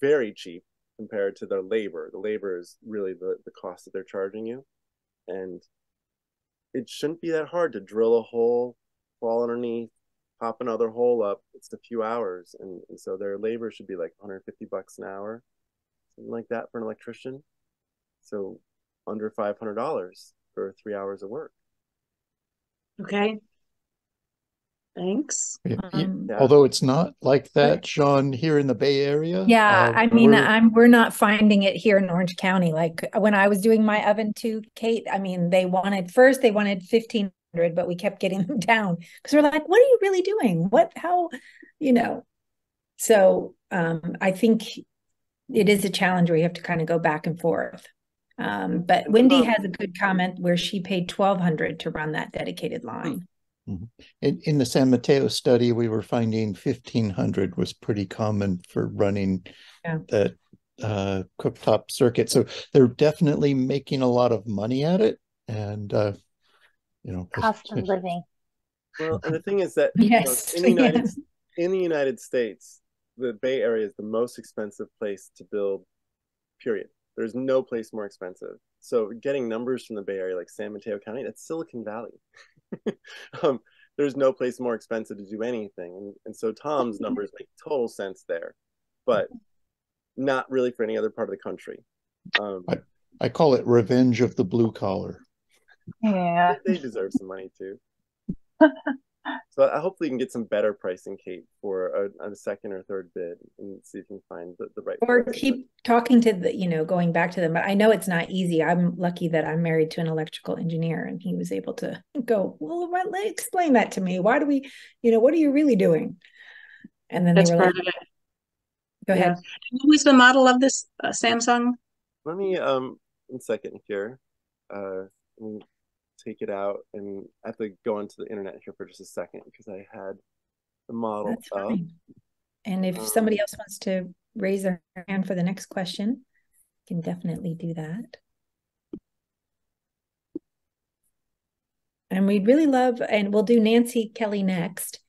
very cheap compared to the labor. The labor is really the cost that they're charging you. And it shouldn't be that hard to drill a hole, fall underneath, pop another hole up. It's a few hours. And so their labor should be like $150 an hour, something like that for an electrician. So under $500 for 3 hours of work. Okay. Thanks. Although it's not like that, Sean, here in the Bay Area. Yeah, I mean, we're not finding it here in Orange County. Like when I was doing my oven too, Kate, I mean, they wanted 1,500, but we kept getting them down because we're like, what are you really doing? How, So I think it is a challenge where you have to kind of go back and forth. But Wendy has a good comment where she paid $1,200 to run that dedicated line. In the San Mateo study, we were finding 1,500 was pretty common for running that cooktop circuit. So they're definitely making a lot of money at it, and cost of living. Well, and the thing is that in the United States, the Bay Area is the most expensive place to build. Period. There's no place more expensive. So getting numbers from the Bay Area, like San Mateo County, that's Silicon Valley. There's no place more expensive to do anything. And so Tom's numbers make total sense there, but not really for any other part of the country. I call it revenge of the blue collar. Yeah. They deserve some money too. So hopefully you can get some better pricing, Kate, for a second or third bid and see if you can find the right or price. Keep talking to going back to them. But I know it's not easy. I'm lucky that I'm married to an electrical engineer and he was able to go, well, explain that to me. Why do we, what are you really doing? And then That's they were part like, of it. Go ahead. What was the model of this Samsung? Let me, one second here. Let me take it out, and I have to go into the internet here for just a second because I had the model That's up. fine. And if somebody else wants to raise their hand for the next question, can definitely do that. And we'd really love, and we'll do Nancy Kelly next.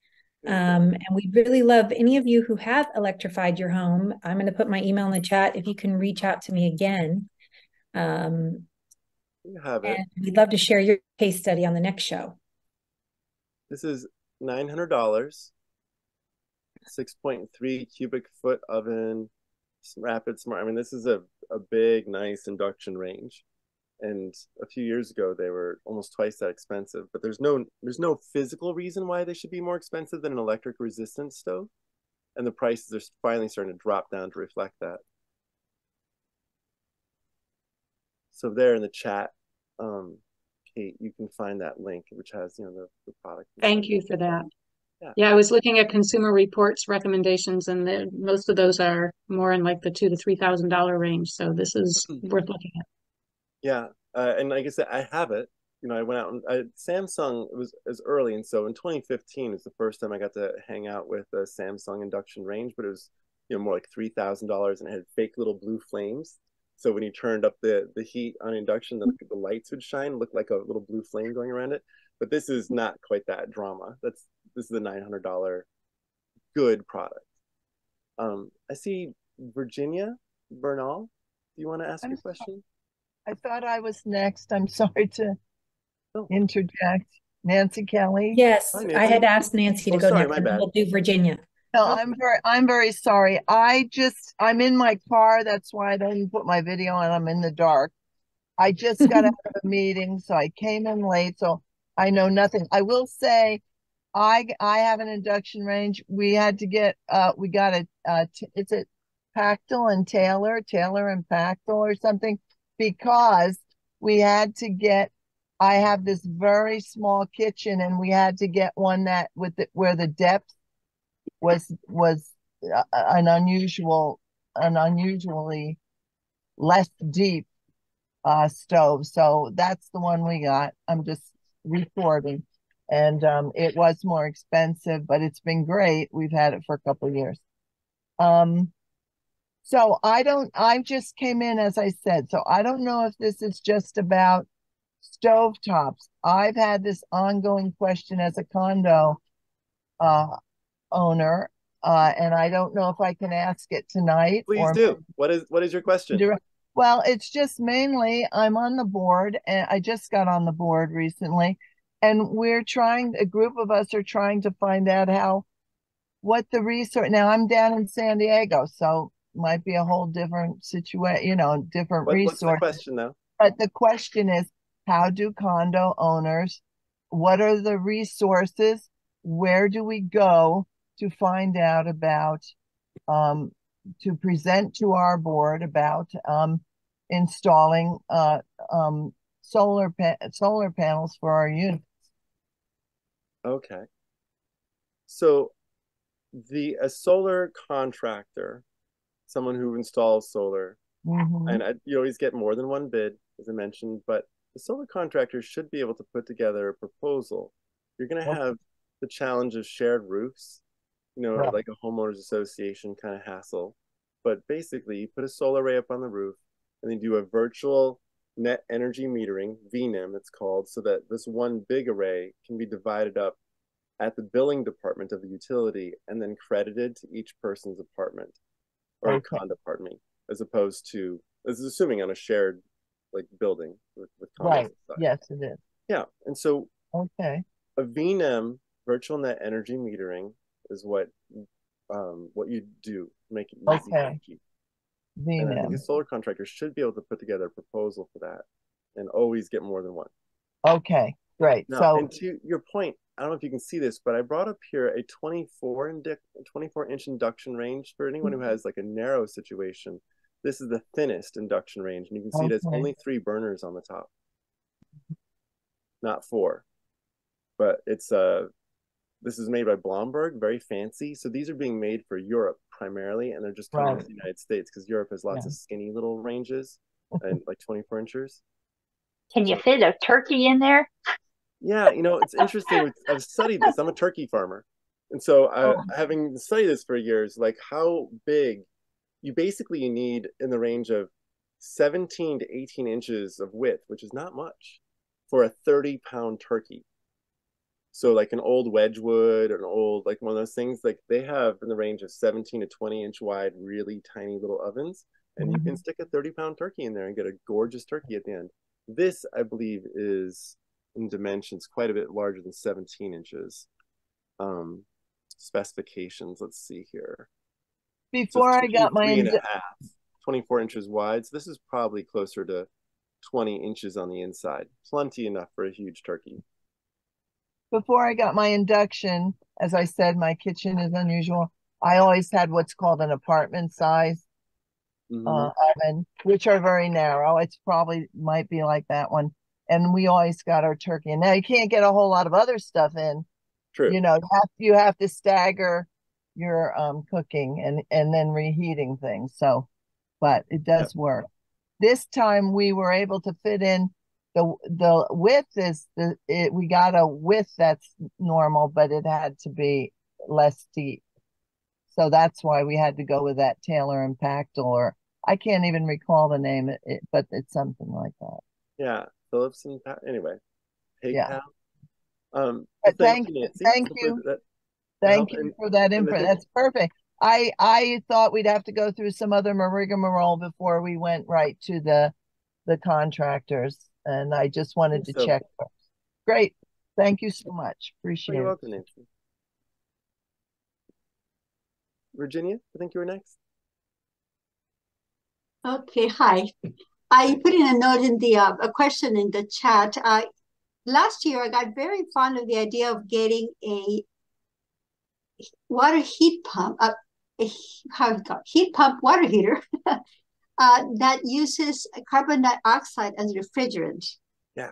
And we'd really love any of you who have electrified your home. I'm going to put my email in the chat if you can reach out to me again. You have it. And we'd love to share your case study on the next show. This is $900, 6.3 cubic foot oven, rapid smart. I mean, this is a big, nice induction range. And a few years ago, they were almost twice that expensive. But there's no physical reason why they should be more expensive than an electric resistance stove. And the prices are finally starting to drop down to reflect that. So there in the chat, Kate, you can find that link, which has the product. Thank you for that. Yeah, I was looking at Consumer Reports recommendations, and most of those are more in like the $2,000 to $3,000 range. So this is worth looking at. Yeah, and like I said, I have it. I went out and Samsung was early, and so in 2015 was the first time I got to hang out with a Samsung induction range, but it was more like $3,000, and it had fake little blue flames. So when you turned up the heat on induction, the lights would shine, look like a little blue flame going around it. But this is not quite that drama. This is a $900 good product. I see Virginia Bernal. do you want to ask your question? I thought I was next. I'm sorry to Oh. interject. Nancy Kelly. Yes, Hi, Nancy. I had asked Nancy to go sorry, next, my and then bad. we'll do Virginia. No, I'm very sorry. I'm in my car. That's why I didn't put my video on. I'm in the dark. I just got out of a meeting, so I came in late, so I know nothing. I will say I have an induction range. We had to get we got it's a Pactel and Taylor and Pactel or something, because we had to get, I have this very small kitchen and we had to get one that where the depth was an unusually less deep stove. So that's the one we got. I'm just reporting. And it was more expensive, but it's been great. We've had it for a couple of years. So I just came in, as I said, so I don't know if this is just about stovetops. I've had this ongoing question as a condo owner, and I don't know if I can ask it tonight. Please do. What is your question? Well, it's just mainly I'm on the board, and I just got on the board recently, and a group of us are trying to find out what the resource. Now I'm down in San Diego, so might be a whole different situation, different resource. What's the question though? But the question is, how do condo owners, what are the resources? Where do we go to find out about, to present to our board about installing solar panels for our units? Okay. So a solar contractor, someone who installs solar, and you always get more than one bid, as I mentioned, but the solar contractor should be able to put together a proposal. You're going to have the challenge of shared roofs, like a homeowners association kind of hassle. But basically, you put a solar array up on the roof, and then do a virtual net energy metering, VNEM it's called, so that this one big array can be divided up at the billing department of the utility and then credited to each person's apartment or condo, pardon me, as opposed to, this is assuming on a shared building with condos. Right. Yes, it is. Yeah. And so a VNEM, virtual net energy metering, is what you do, make it easy to keep. And I think a solar contractor should be able to put together a proposal for that and always get more than one. Okay, great. Now, and to your point, I don't know if you can see this, but I brought up here a 24-inch induction range for anyone who has a narrow situation. This is the thinnest induction range, and you can see it has only 3 burners on the top, not 4. But it's this is made by Blomberg, very fancy. So these are being made for Europe primarily, and they're just coming to the United States because Europe has lots of skinny little ranges and 24 inches. Can you fit a turkey in there? Yeah, it's interesting. I've studied this. I'm a turkey farmer. And so having studied this for years, how big, you need in the range of 17 to 18 inches of width, which is not much, for a 30-pound turkey. So an old Wedgwood or an old, one of those things, they have in the range of 17 to 20 inch wide, really tiny little ovens. And you can stick a 30-pound turkey in there and get a gorgeous turkey at the end. This, I believe, is in dimensions quite a bit larger than 17 inches. Specifications, let's see here. Before I got my 24 inches wide. So this is probably closer to 20 inches on the inside. Plenty enough for a huge turkey. Before I got my induction, as I said, my kitchen is unusual. I always had what's called an apartment size oven, which are very narrow. It's probably might be like that one. And we always got our turkey. And now you can't get a whole lot of other stuff in. True. You have to stagger your cooking and then reheating things. So, but it does work. This time we were able to fit in the width we got a width that's normal, but it had to be less deep. So that's why we had to go with that Taylor and Pactel, or I can't even recall the name, but it's something like that. Yeah, Phillips and anyway. Yeah. Thank you, Nancy. Thank you for that info. That's perfect. I thought we'd have to go through some other rigmarole before we went right to the contractors, and I just wanted to check. Great. Thank you so much. Appreciate it. You're welcome, Nancy. Virginia, I think you were next. Okay, hi. I put in a note in the a question in the chat. Last year, I got very fond of the idea of getting a water heat pump, heat pump water heater that uses carbon dioxide as refrigerant. Yeah.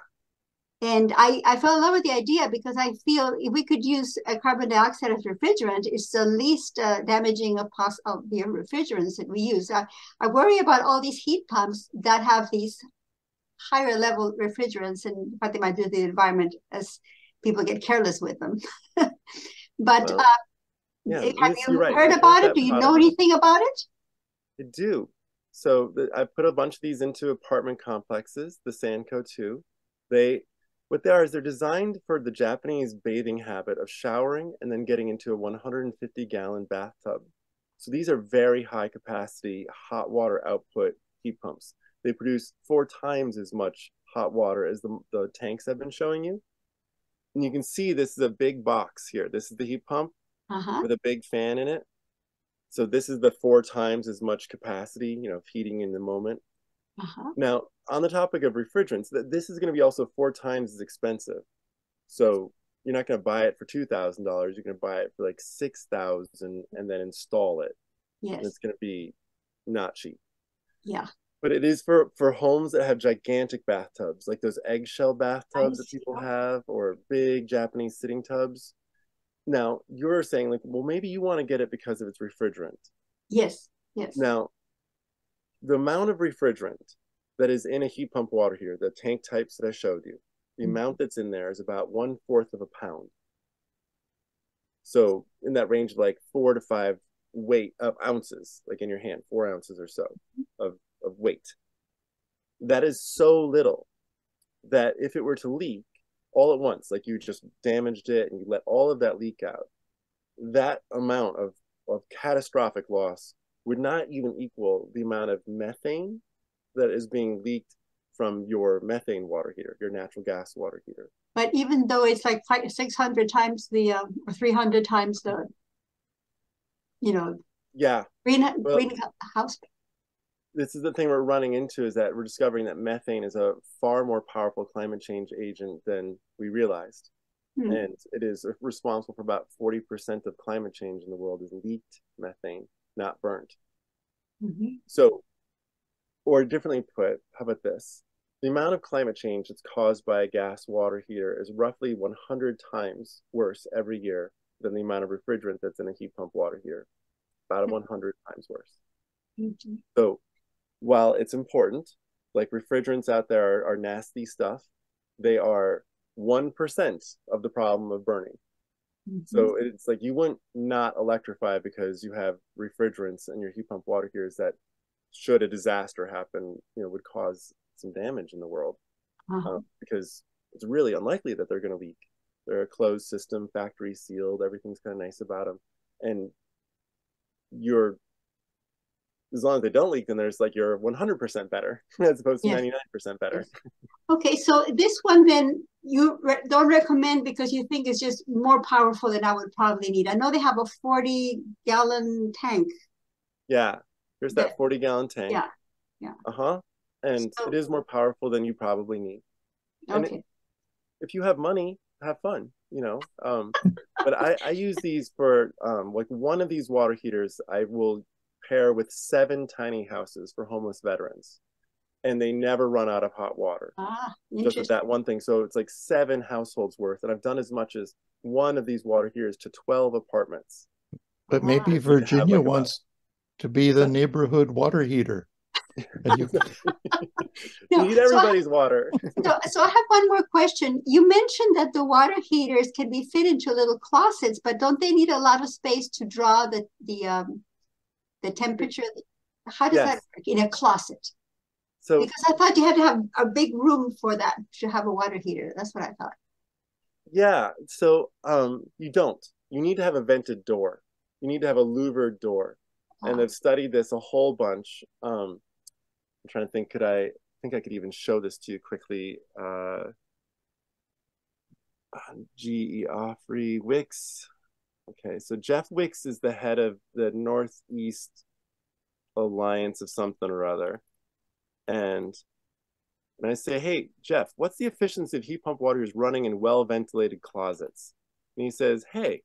And I fell in love with the idea because I feel if we could use carbon dioxide as refrigerant, it's the least damaging of the refrigerants that we use. I worry about all these heat pumps that have these higher level refrigerants and what they might do to the environment as people get careless with them. But well, yeah, have you heard about it? Do you know anything about it? I do. So I put a bunch of these into apartment complexes, the Sandco 2. What they are is they're designed for the Japanese bathing habit of showering and then getting into a 150-gallon bathtub. So these are very high capacity hot water output heat pumps. They produce 4 times as much hot water as the tanks I've been showing you. And you can see this is a big box here. This is the heat pump with a big fan in it. So this is the 4 times as much capacity, of heating in the moment. Now, on the topic of refrigerants, this is going to be also 4 times as expensive. So you're not going to buy it for $2,000. You're going to buy it for like $6,000 and then install it. Yes. And it's going to be not cheap. Yeah. But it is for homes that have gigantic bathtubs, like those eggshell bathtubs that people have, or big Japanese sitting tubs. Now, you're saying like, well, maybe you want to get it because of its refrigerant. Yes, yes. Now, the amount of refrigerant that is in a heat pump water heater, the tank types that I showed you, the amount that's in there is about 1/4 of a pound. So in that range of like 4 to 5 ounces, like in your hand, 4 ounces or so of weight. That is so little that if it were to leak all at once, like you just damaged it and you let all of that leak out, that amount of catastrophic loss would not even equal the amount of methane that is being leaked from your methane water heater, your natural gas water heater. But even though it's like 600 times or 300 times the, greenhouse. This is the thing we're running into, is that we're discovering that methane is a far more powerful climate change agent than we realized. And it is responsible for about 40% of climate change in the world is leaked methane, not burnt. So, or differently put, how about this? The amount of climate change that's caused by a gas water heater is roughly 100 times worse every year than the amount of refrigerant that's in a heat pump water heater. About 100 times worse. So, while it's important, like refrigerants out there are nasty stuff, they are 1% of the problem of burning. So it's like you wouldn't not electrify because you have refrigerants in your heat pump water heaters that, should a disaster happen, would cause some damage in the world. Because it's really unlikely that they're going to leak. They're a closed system, factory sealed, everything's kind of nice about them. And as long as they don't leak, then you're 100% better as opposed to 99% better. Okay, so this one then you don't recommend because you think it's just more powerful than I would probably need. I know they have a 40-gallon tank. Yeah, here's that 40-gallon tank. Yeah. And it is more powerful than you probably need. Okay. If you have money, have fun, But I use these for, like one of these water heaters, I will pair with 7 tiny houses for homeless veterans. And they never run out of hot water. Just with that one thing. So it's like 7 households worth. And I've done as much as one of these water heaters to 12 apartments. But maybe Virginia wants to be the neighborhood water heater. And you need everybody's water. So I have one more question. You mentioned that the water heaters can be fit into little closets, but don't they need a lot of space to draw the temperature? How does that work in a closet? So, because I thought you had to have a big room for that to have a water heater. That's what I thought. Yeah. So you don't. You need to have a vented door. you need to have a louvered door. And they've studied this a whole bunch. I'm trying to think, I think I could even show this to you quickly. G.E. Offrey Wicks. Okay, so Jeff Wicks is the head of the Northeast Alliance of something or other. And I say, hey, Jeff, what's the efficiency of heat pump water is running in well-ventilated closets? And he says, hey,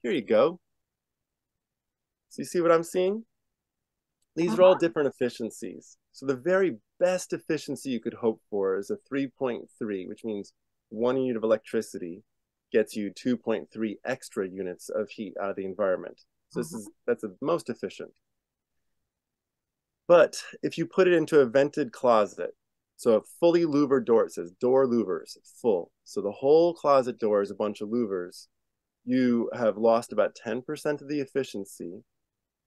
here you go. So you see what I'm seeing? These are all different efficiencies. So the very best efficiency you could hope for is a 3.3, which means 1 unit of electricity gets you 2.3 extra units of heat out of the environment. So that's the most efficient. But if you put it into a vented closet, so a fully louvered door, it says door louvers, full. So the whole closet door is a bunch of louvers. You have lost about 10% of the efficiency,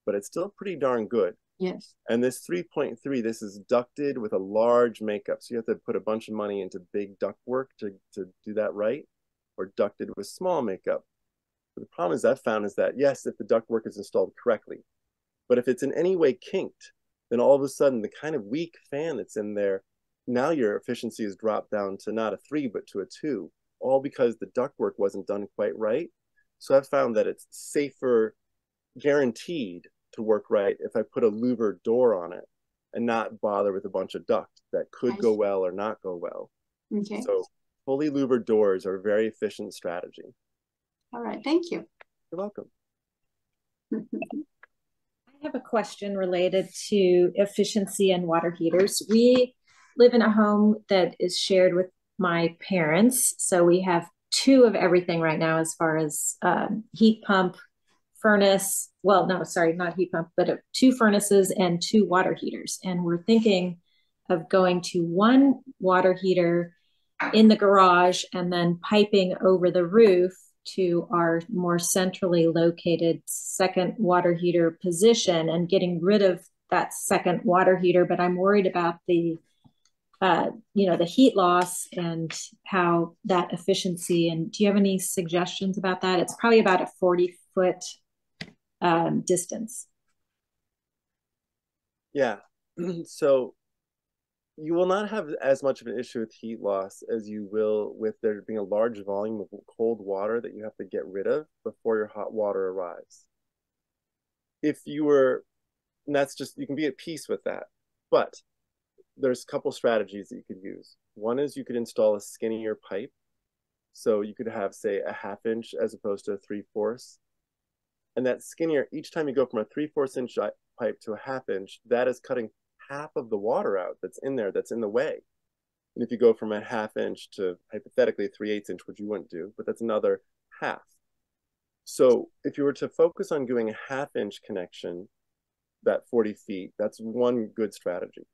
but it's still pretty darn good. Yes. And this 3.3, this is ducted with a large makeup. So you have to put a bunch of money into big duct work to do that right, or ducted with small makeup. But the problem is I've found is that, yes, if the duct work is installed correctly, but if it's in any way kinked, then all of a sudden the kind of weak fan that's in there, now your efficiency is dropped down to not a 3, but to a 2, all because the ductwork wasn't done quite right. So I've found that it's safer, guaranteed to work right if I put a louvered door on it and not bother with a bunch of duct that could go well or not go well. Okay. So fully louvered doors are a very efficient strategy. All right, thank you. You're welcome. I have a question related to efficiency and water heaters. We live in a home that is shared with my parents. So we have 2 of everything right now as far as heat pump, furnace. Well, no, sorry, not heat pump, but 2 furnaces and 2 water heaters. And we're thinking of going to 1 water heater in the garage and then piping over the roof to our more centrally located second water heater position and getting rid of that second water heater. But I'm worried about the the heat loss and how that efficiency. And do you have any suggestions about that? It's probably about a 40-foot distance. Yeah. So you will not have as much of an issue with heat loss as you will with there being a large volume of cold water that you have to get rid of before your hot water arrives. If you were, and that's just, you can be at peace with that. But there's a couple strategies that you could use. One is you could install a skinnier pipe. So you could have, say, a 1/2 inch as opposed to a 3/4. And that skinnier, each time you go from a 3/4 inch pipe to a 1/2 inch, that is cutting half of the water out that's in there, that's in the way. And if you go from a 1/2 inch to hypothetically a 3/8 inch, which you wouldn't do, but that's another half. So if you were to focus on doing a 1/2 inch connection, that 40 feet, that's one good strategy.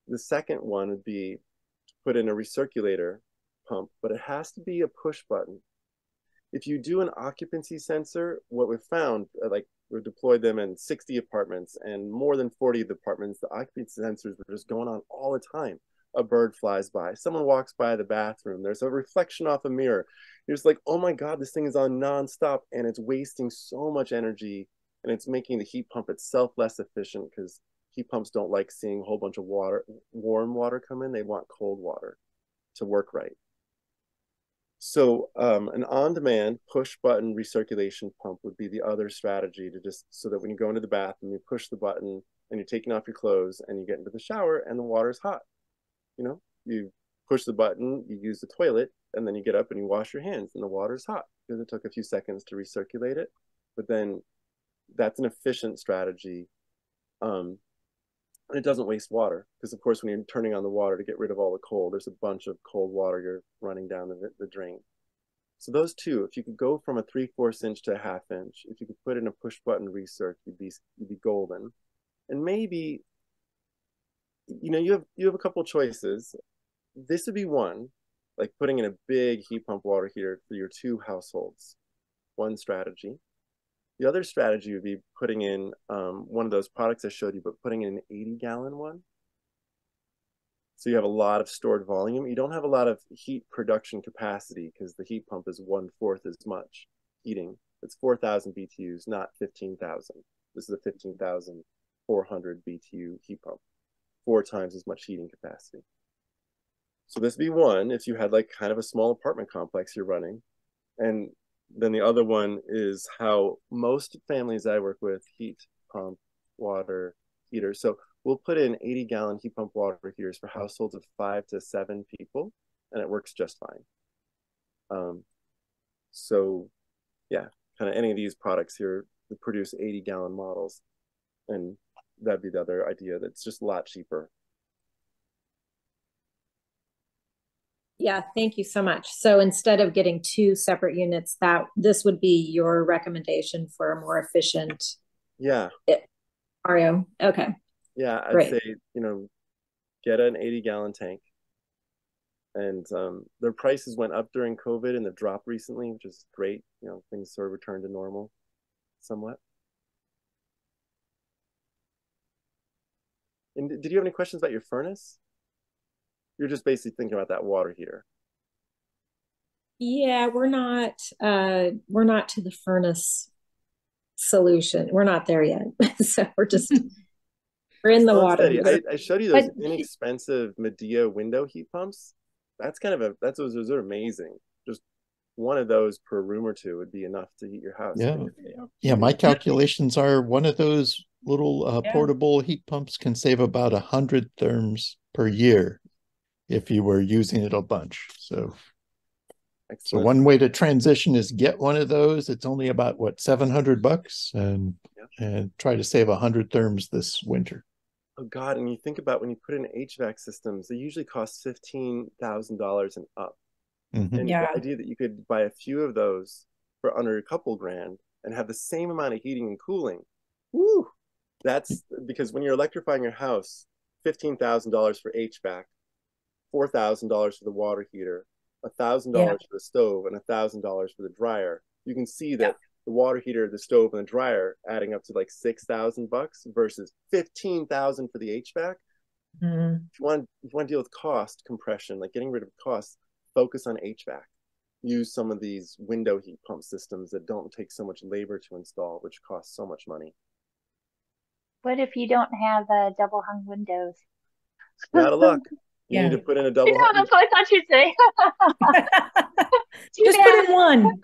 The second one would be to put in a recirculator pump, but it has to be a push button. If you do an occupancy sensor, what we've found, like we deployed them in 60 apartments and more than 40 of the apartments, the occupancy sensors were just going on all the time. A bird flies by, someone walks by the bathroom, there's a reflection off a mirror. You're just like, oh my God, this thing is on nonstop and it's wasting so much energy and it's making the heat pump itself less efficient because heat pumps don't like seeing a whole bunch of water, warm water come in. They want cold water to work right. So an on-demand push-button recirculation pump would be the other strategy to just, so that when you go into the bathroom, you push the button and you're taking off your clothes and you get into the shower and the water's hot. You know, you push the button, you use the toilet, and then you get up and you wash your hands and the water's hot because it took a few seconds to recirculate it. But then that's an efficient strategy. And it doesn't waste water because, of course, when you're turning on the water to get rid of all the cold, there's a bunch of cold water you're running down the drain. So those 2, if you could go from a 3/4 inch to a 1/2 inch, if you could put in a push button recirc, you'd be golden. And maybe, you have a couple choices. This would be one, like putting in a big heat pump water heater for your 2 households. One strategy. The other strategy would be putting in one of those products I showed you, but putting in an 80-gallon one. So you have a lot of stored volume. You don't have a lot of heat production capacity because the heat pump is 1/4 as much heating. It's 4,000 BTUs, not 15,000. This is a 15,400 BTU heat pump, 4 times as much heating capacity. So this would be one if you had like kind of a small apartment complex you're running. And then the other one is how most families I work with heat pump water heaters. So we'll put in 80-gallon heat pump water heaters for households of 5 to 7 people, and it works just fine. So yeah, kind of any of these products here produce 80-gallon models, and that'd be the other idea. That's just a lot cheaper. Yeah, thank you so much. So instead of getting 2 separate units, this would be your recommendation for a more efficient RO. Okay. Yeah, I'd Great. say, get an 80-gallon tank. And their prices went up during COVID and they've dropped recently, which is great. Things sort of returned to normal somewhat. And did you have any questions about your furnace? You're just basically thinking about that water heater. Yeah, we're not to the furnace solution. We're not there yet. So we're in the water heater. I showed you those inexpensive Medea window heat pumps. Those are amazing. Just one of those per room or two would be enough to heat your house. Yeah, my calculations are one of those little portable heat pumps can save about 100 therms per year if you were using it a bunch. So one way to transition is get one of those. It's only about $700 and try to save 100 therms this winter. Oh God, and you think about when you put in HVAC systems, they usually cost $15,000 and up. Mm-hmm. And the idea that you could buy a few of those for under a couple grand and have the same amount of heating and cooling. Woo! That's because when you're electrifying your house, $15,000 for HVAC, $4,000 for the water heater, $1,000 for the stove, and $1,000 for the dryer. You can see that the water heater, the stove, and the dryer adding up to like $6,000 versus $15,000 for the HVAC. If you want to deal with cost compression, like getting rid of costs, focus on HVAC. Use some of these window heat pump systems that don't take so much labor to install, which costs so much money. What if you don't have double hung windows? You're out of luck. You need to put in a double. That's what I thought you'd say. Just put in one.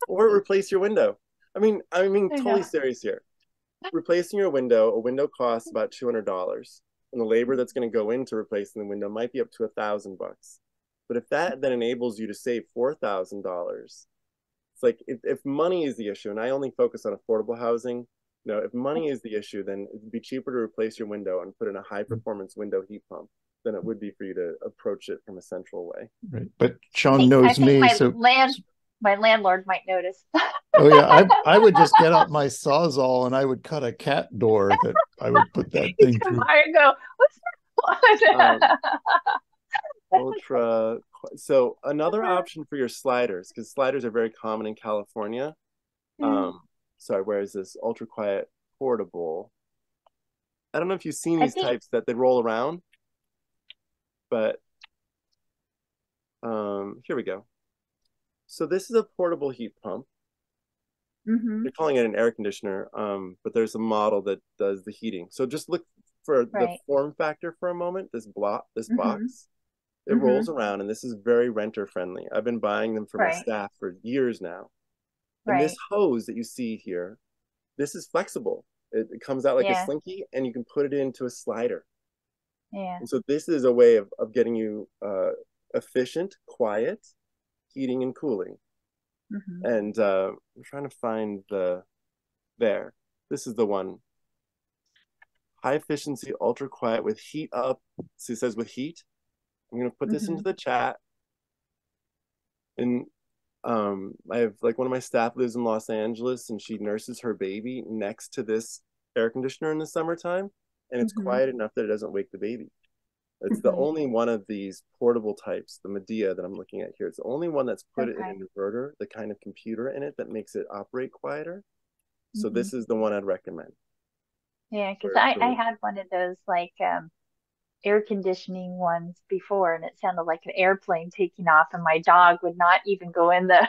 Or replace your window. I mean, totally serious here. Replacing your window, a window costs about $200, and the labor that's going to go into replacing the window might be up to $1,000. But if that then enables you to save $4,000, it's like if money is the issue, and I only focus on affordable housing. If money is the issue, then it'd be cheaper to replace your window and put in a high performance window heat pump than it would be for you to approach it from a central way. Right, but Sean knows me, my landlord might notice. Oh yeah, I would just get out my Sawzall and I would cut a cat door that I would put that thing through. And go, what's that? Ultra. So another option for your sliders, because sliders are very common in California. Sorry, where is this? Ultra quiet portable. I don't know if you've seen these types that they roll around, but here we go. So this is a portable heat pump. They're calling it an air conditioner, but there's a model that does the heating. So just look for the form factor for a moment. This box, it rolls around, and this is very renter friendly. I've been buying them for my staff for years now. And this hose that you see here, this is flexible. It comes out like a slinky, and you can put it into a slider. And so this is a way of getting you efficient, quiet heating and cooling. And I'm trying to find this is the one. High efficiency, ultra quiet with heat up. So it says with heat. I'm going to put this into the chat. And I have one of my staff lives in Los Angeles, and she nurses her baby next to this air conditioner in the summertime, and it's quiet enough that it doesn't wake the baby. It's the only one of these portable types, the Medea that I'm looking at here. It's the only one that's put in an inverter, the kind of computer in it that makes it operate quieter. So this is the one I'd recommend. Yeah, because I had one of those air conditioning ones before, and it sounded like an airplane taking off, and my dog would not even go in the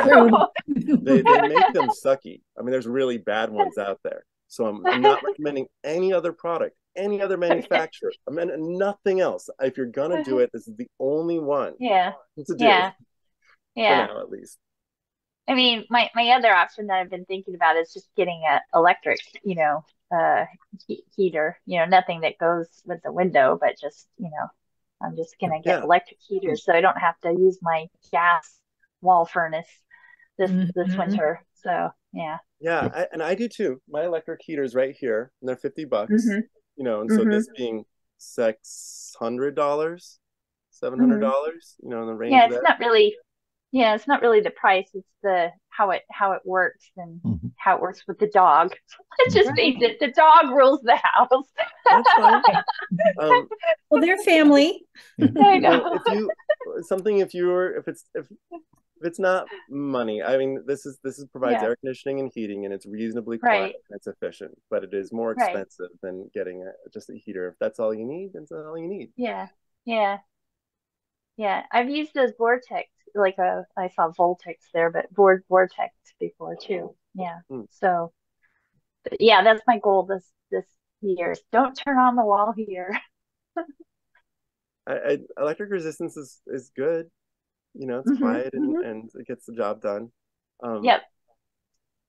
room. They make them sucky. I mean, there's really bad ones out there. So I'm not recommending any other product, any other manufacturer. I mean, nothing else. If you're gonna do it, this is the only one Yeah. to do. Yeah. For Yeah. now, at least. I mean, my other option that I've been thinking about is just getting a electric, heater, nothing that goes with the window, but just, I'm just gonna get electric heaters so I don't have to use my gas wall furnace this winter. So yeah. Yeah, and I do too. My electric heater's right here, and they're $50. And so this being $600, $700, in the range Yeah, of that. It's not really the price, it's the how it works and how it works with the dog. Let's just face it, the dog rules the house. That's fine. Well, they're family. I know. If it's not money, I mean, this provides air conditioning and heating, and it's reasonably quiet and it's efficient, but it is more expensive than getting just a heater. If that's all you need, then that's all you need. Yeah, I've used those Vortex, I saw Voltex there, but Vortex before too. Yeah. So, but yeah, that's my goal this year. Don't turn on the wall heater. Electric resistance is good. It's quiet and it gets the job done. Yep.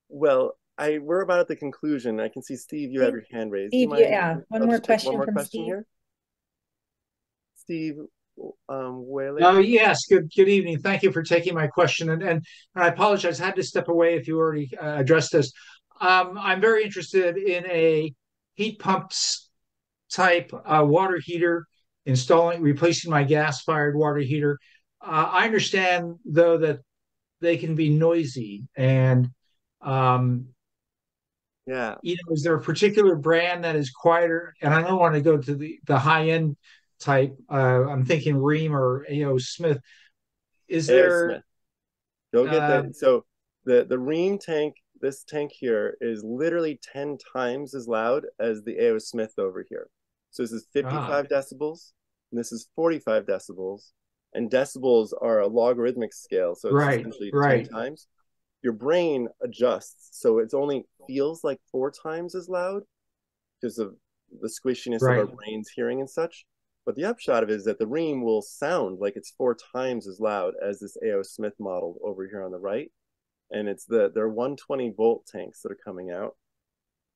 Well, we're about at the conclusion. I can see Steve, you have your hand raised. Steve, one more question from Steve. Here. Steve Whaley. Oh yes, good evening. Thank you for taking my question, and I apologize, I had to step away if you already addressed this. I'm very interested in a heat pumps type water heater, replacing my gas-fired water heater. I understand though that they can be noisy, and is there a particular brand that is quieter? And I don't want to go to the high end type. I'm thinking Rheem or A.O. Smith. Is there? Smith. Go get that. So the Rheem tank, this tank here is literally 10 times as loud as the A.O. Smith over here. So this is 55 decibels, and this is 45 decibels. And decibels are a logarithmic scale, so it's essentially 10 times. Your brain adjusts, so it only feels like 4 times as loud because of the squishiness of our brain's hearing and such. But the upshot of it is that the Rheem will sound like it's 4 times as loud as this A.O. Smith model over here on the right. And it's their 120 volt tanks that are coming out.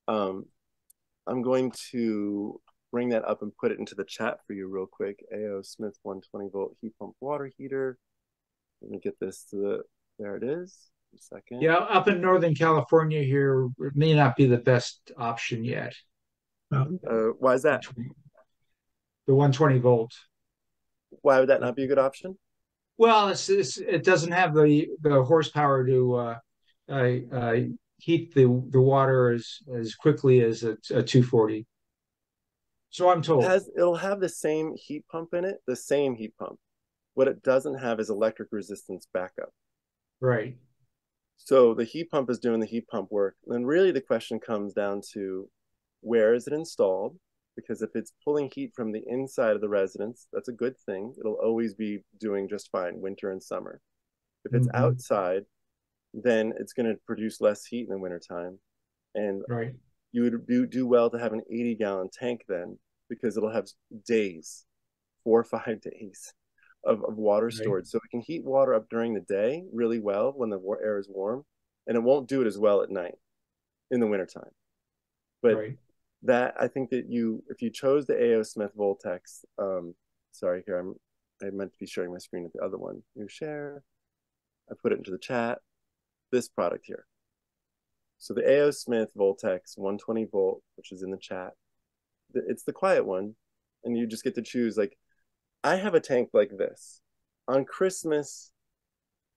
I'm going to bring that up and put it into the chat for you real quick. A.O. Smith 120 volt heat pump water heater. Let me get this there it is. A second. Yeah, up in Northern California here, it may not be the best option yet. Why is that? The 120 volt. Why would that not be a good option? Well, it doesn't have the horsepower to heat the water as quickly as a 240. So I'm told. It'll have the same heat pump in it, the same heat pump. What it doesn't have is electric resistance backup. Right. So the heat pump is doing the heat pump work. And really the question comes down to where is it installed? Because if it's pulling heat from the inside of the residence, that's a good thing. It'll always be doing just fine, winter and summer. If it's outside, then it's going to produce less heat in the wintertime. And you would do well to have an 80-gallon tank then, because it'll have days, 4 or 5 days of water stored. So it can heat water up during the day really well when the air is warm, and it won't do it as well at night in the wintertime. But that, I think that if you chose the A.O. Smith Voltex, sorry, here, I meant to be sharing my screen with the other one. New share. I put it into the chat. This product here. So the A.O. Smith Voltex 120 volt, which is in the chat, it's the quiet one, and you just get to choose. Like, I have a tank like this. On Christmas,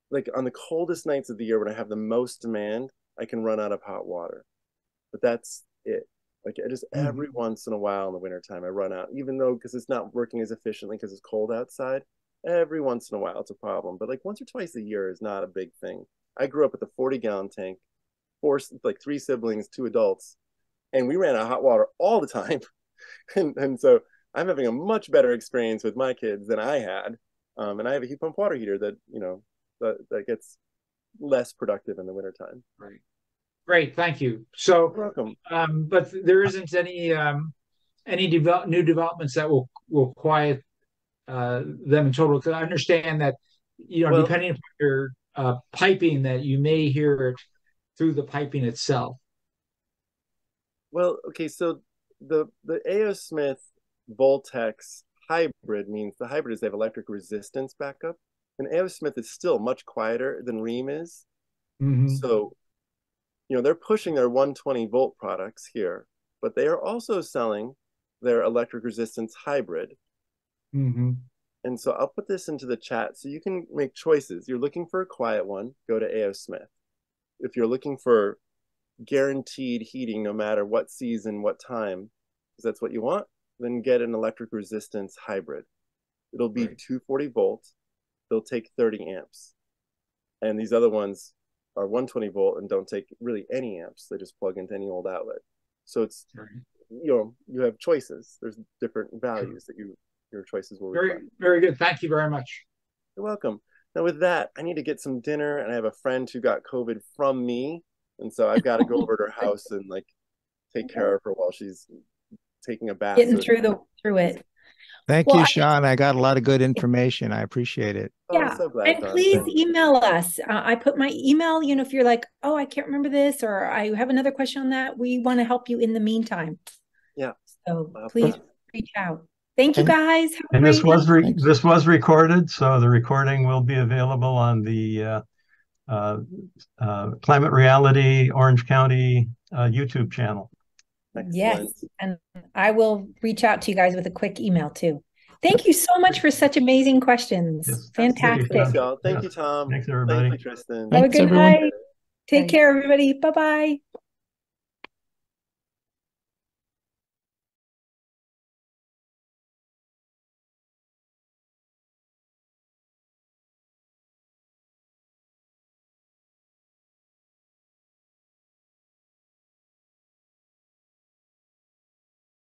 like on the coldest nights of the year when I have the most demand, I can run out of hot water. But that's it. Like, I just every once in a while in the wintertime, I run out, even though because it's not working as efficiently because it's cold outside. Every once in a while, it's a problem. But like once or twice a year is not a big thing. I grew up with a 40-gallon tank, 3 siblings, 2 adults, and we ran out of hot water all the time. and so I'm having a much better experience with my kids than I had. And I have a heat pump water heater that, that gets less productive in the wintertime. Right. Great, thank you. So, you're welcome. But there isn't any new developments that will quiet them in total. Because I understand that, depending upon your piping, that you may hear it through the piping itself. Well, okay, so the A.O. Smith Voltex hybrid means the hybrid is they have electric resistance backup, and A.O. Smith is still much quieter than Rheem is. Mm-hmm. So, they're pushing their 120 volt products here, but they are also selling their electric resistance hybrid. Mm-hmm. And so I'll put this into the chat so you can make choices. You're looking for a quiet one, go to A.O. Smith. If you're looking for guaranteed heating no matter what season, what time, because that's what you want, then get an electric resistance hybrid. It'll be 240 volts. They'll take 30 amps. And these other ones are 120 volt and don't take really any amps. They just plug into any old outlet. So it's, you have choices. There's different values that your choices will reflect. Very good. Thank you very much. You're welcome. Now with that, I need to get some dinner, and I have a friend who got COVID from me. And so I've got to go over to her house and take care of her while she's taking a bath. Getting through it. Thank you, Sean. I got a lot of good information. I appreciate it. Yeah, I'm so glad, and please email us. I put my email, if you're like, oh, I can't remember this, or I have another question on that, we want to help you in the meantime. Yeah. So please reach out. Thank you, guys. And this was recorded, so the recording will be available on the Climate Reality Orange County YouTube channel. Excellent. Yes, and I will reach out to you guys with a quick email too. Thank you so much for such amazing questions. Yes. Fantastic. Thanks, y'all. Thank you, Tom. Thanks, everybody. Thank you, Tristan. Have a good night. Take care, everybody. Bye-bye.